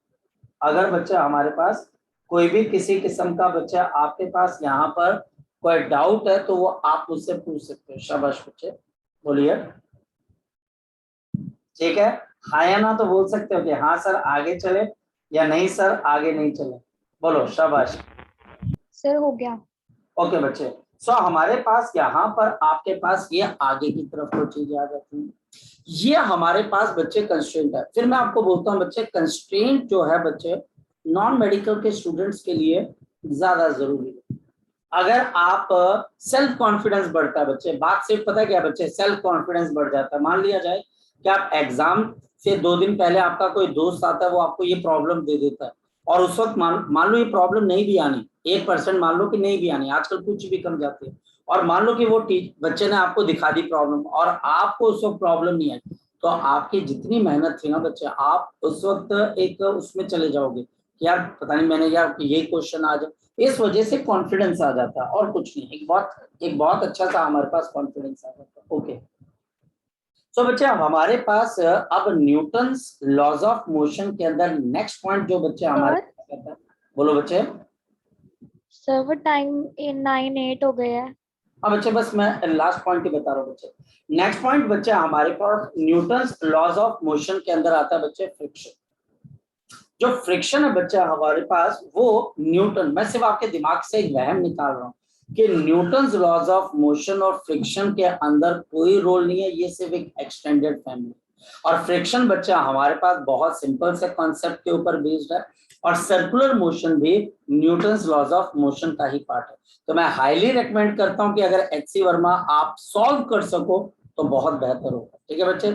अगर बच्चा हमारे पास कोई भी किसी किस्म का बच्चा आपके पास यहाँ पर कोई डाउट है तो वो आप मुझसे पूछ सकते हो, शाबाश बच्चे, बोलिए, ठीक है। हाँ या ना तो बोल सकते हो कि हाँ सर आगे चले, या नहीं सर आगे नहीं चले, बोलो शाबाश। सर हो गया। ओके बच्चे, सो हमारे पास यहाँ पर आपके पास ये आगे की तरफ को चीजें आ जाती हैं, ये हमारे पास बच्चे कंस्ट्रेंट है। फिर मैं आपको बोलता हूँ बच्चे कंस्ट्रेंट जो है बच्चे नॉन मेडिकल के स्टूडेंट्स के लिए ज्यादा जरूरी है। अगर आप सेल्फ कॉन्फिडेंस बढ़ता है बच्चे, बात सिर्फ पता है क्या बच्चे, सेल्फ कॉन्फिडेंस बढ़ जाता है। मान लिया जाए कि आप एग्जाम से 2 दिन पहले आपका कोई दोस्त आता है, वो आपको ये प्रॉब्लम दे देता है, और उस वक्त मान लो ये प्रॉब्लम नहीं भी आनी, 1% मान लो कि नहीं भी आनी, आजकल कुछ भी कम जाती है, और मान लो कि वो बच्चे ने आपको दिखा दी प्रॉब्लम और आपको उस वक्त प्रॉब्लम नहीं आई, तो आपकी जितनी मेहनत थी ना बच्चे, आप उस वक्त एक उसमें चले जाओगे कि यार पता नहीं मैंने यार ये क्वेश्चन आ जाए, इस वजह से कॉन्फिडेंस आ जाता है और कुछ नहीं, एक बहुत अच्छा सा हमारे पास कॉन्फिडेंस आ जाता है। ओके तो बच्चे हमारे पास अब न्यूटन्स लॉज ऑफ मोशन के अंदर नेक्स्ट पॉइंट जो बच्चे हमारे पास आता है, बोलो बच्चे। सर वो टाइम 9:08 हो गया है। अब बच्चे बस मैं लास्ट पॉइंट ही बता रहा हूँ बच्चे। नेक्स्ट पॉइंट बच्चे हमारे पास न्यूटन्स लॉज ऑफ मोशन के अंदर आता है बच्चे फ्रिक्शन। जो फ्रिक्शन है बच्चा हमारे पास वो न्यूटन, मैं सिर्फ आपके दिमाग से एक वहम निकाल रहा हूँ कि न्यूटन्स लॉज ऑफ मोशन और फ्रिक्शन के अंदर कोई रोल नहीं है, ये सिर्फ एक एक्सटेंडेड फैमिली। और फ्रिक्शन बच्चा हमारे पास बहुत सिंपल से कॉन्सेप्ट के ऊपर बेस्ड है, और सर्कुलर मोशन भी न्यूटन्स लॉज ऑफ मोशन का ही पार्ट है। तो मैं हाईली रेकमेंड करता हूं कि अगर एचसी वर्मा आप सॉल्व कर सको तो बहुत बेहतर होगा। ठीक है बच्चे।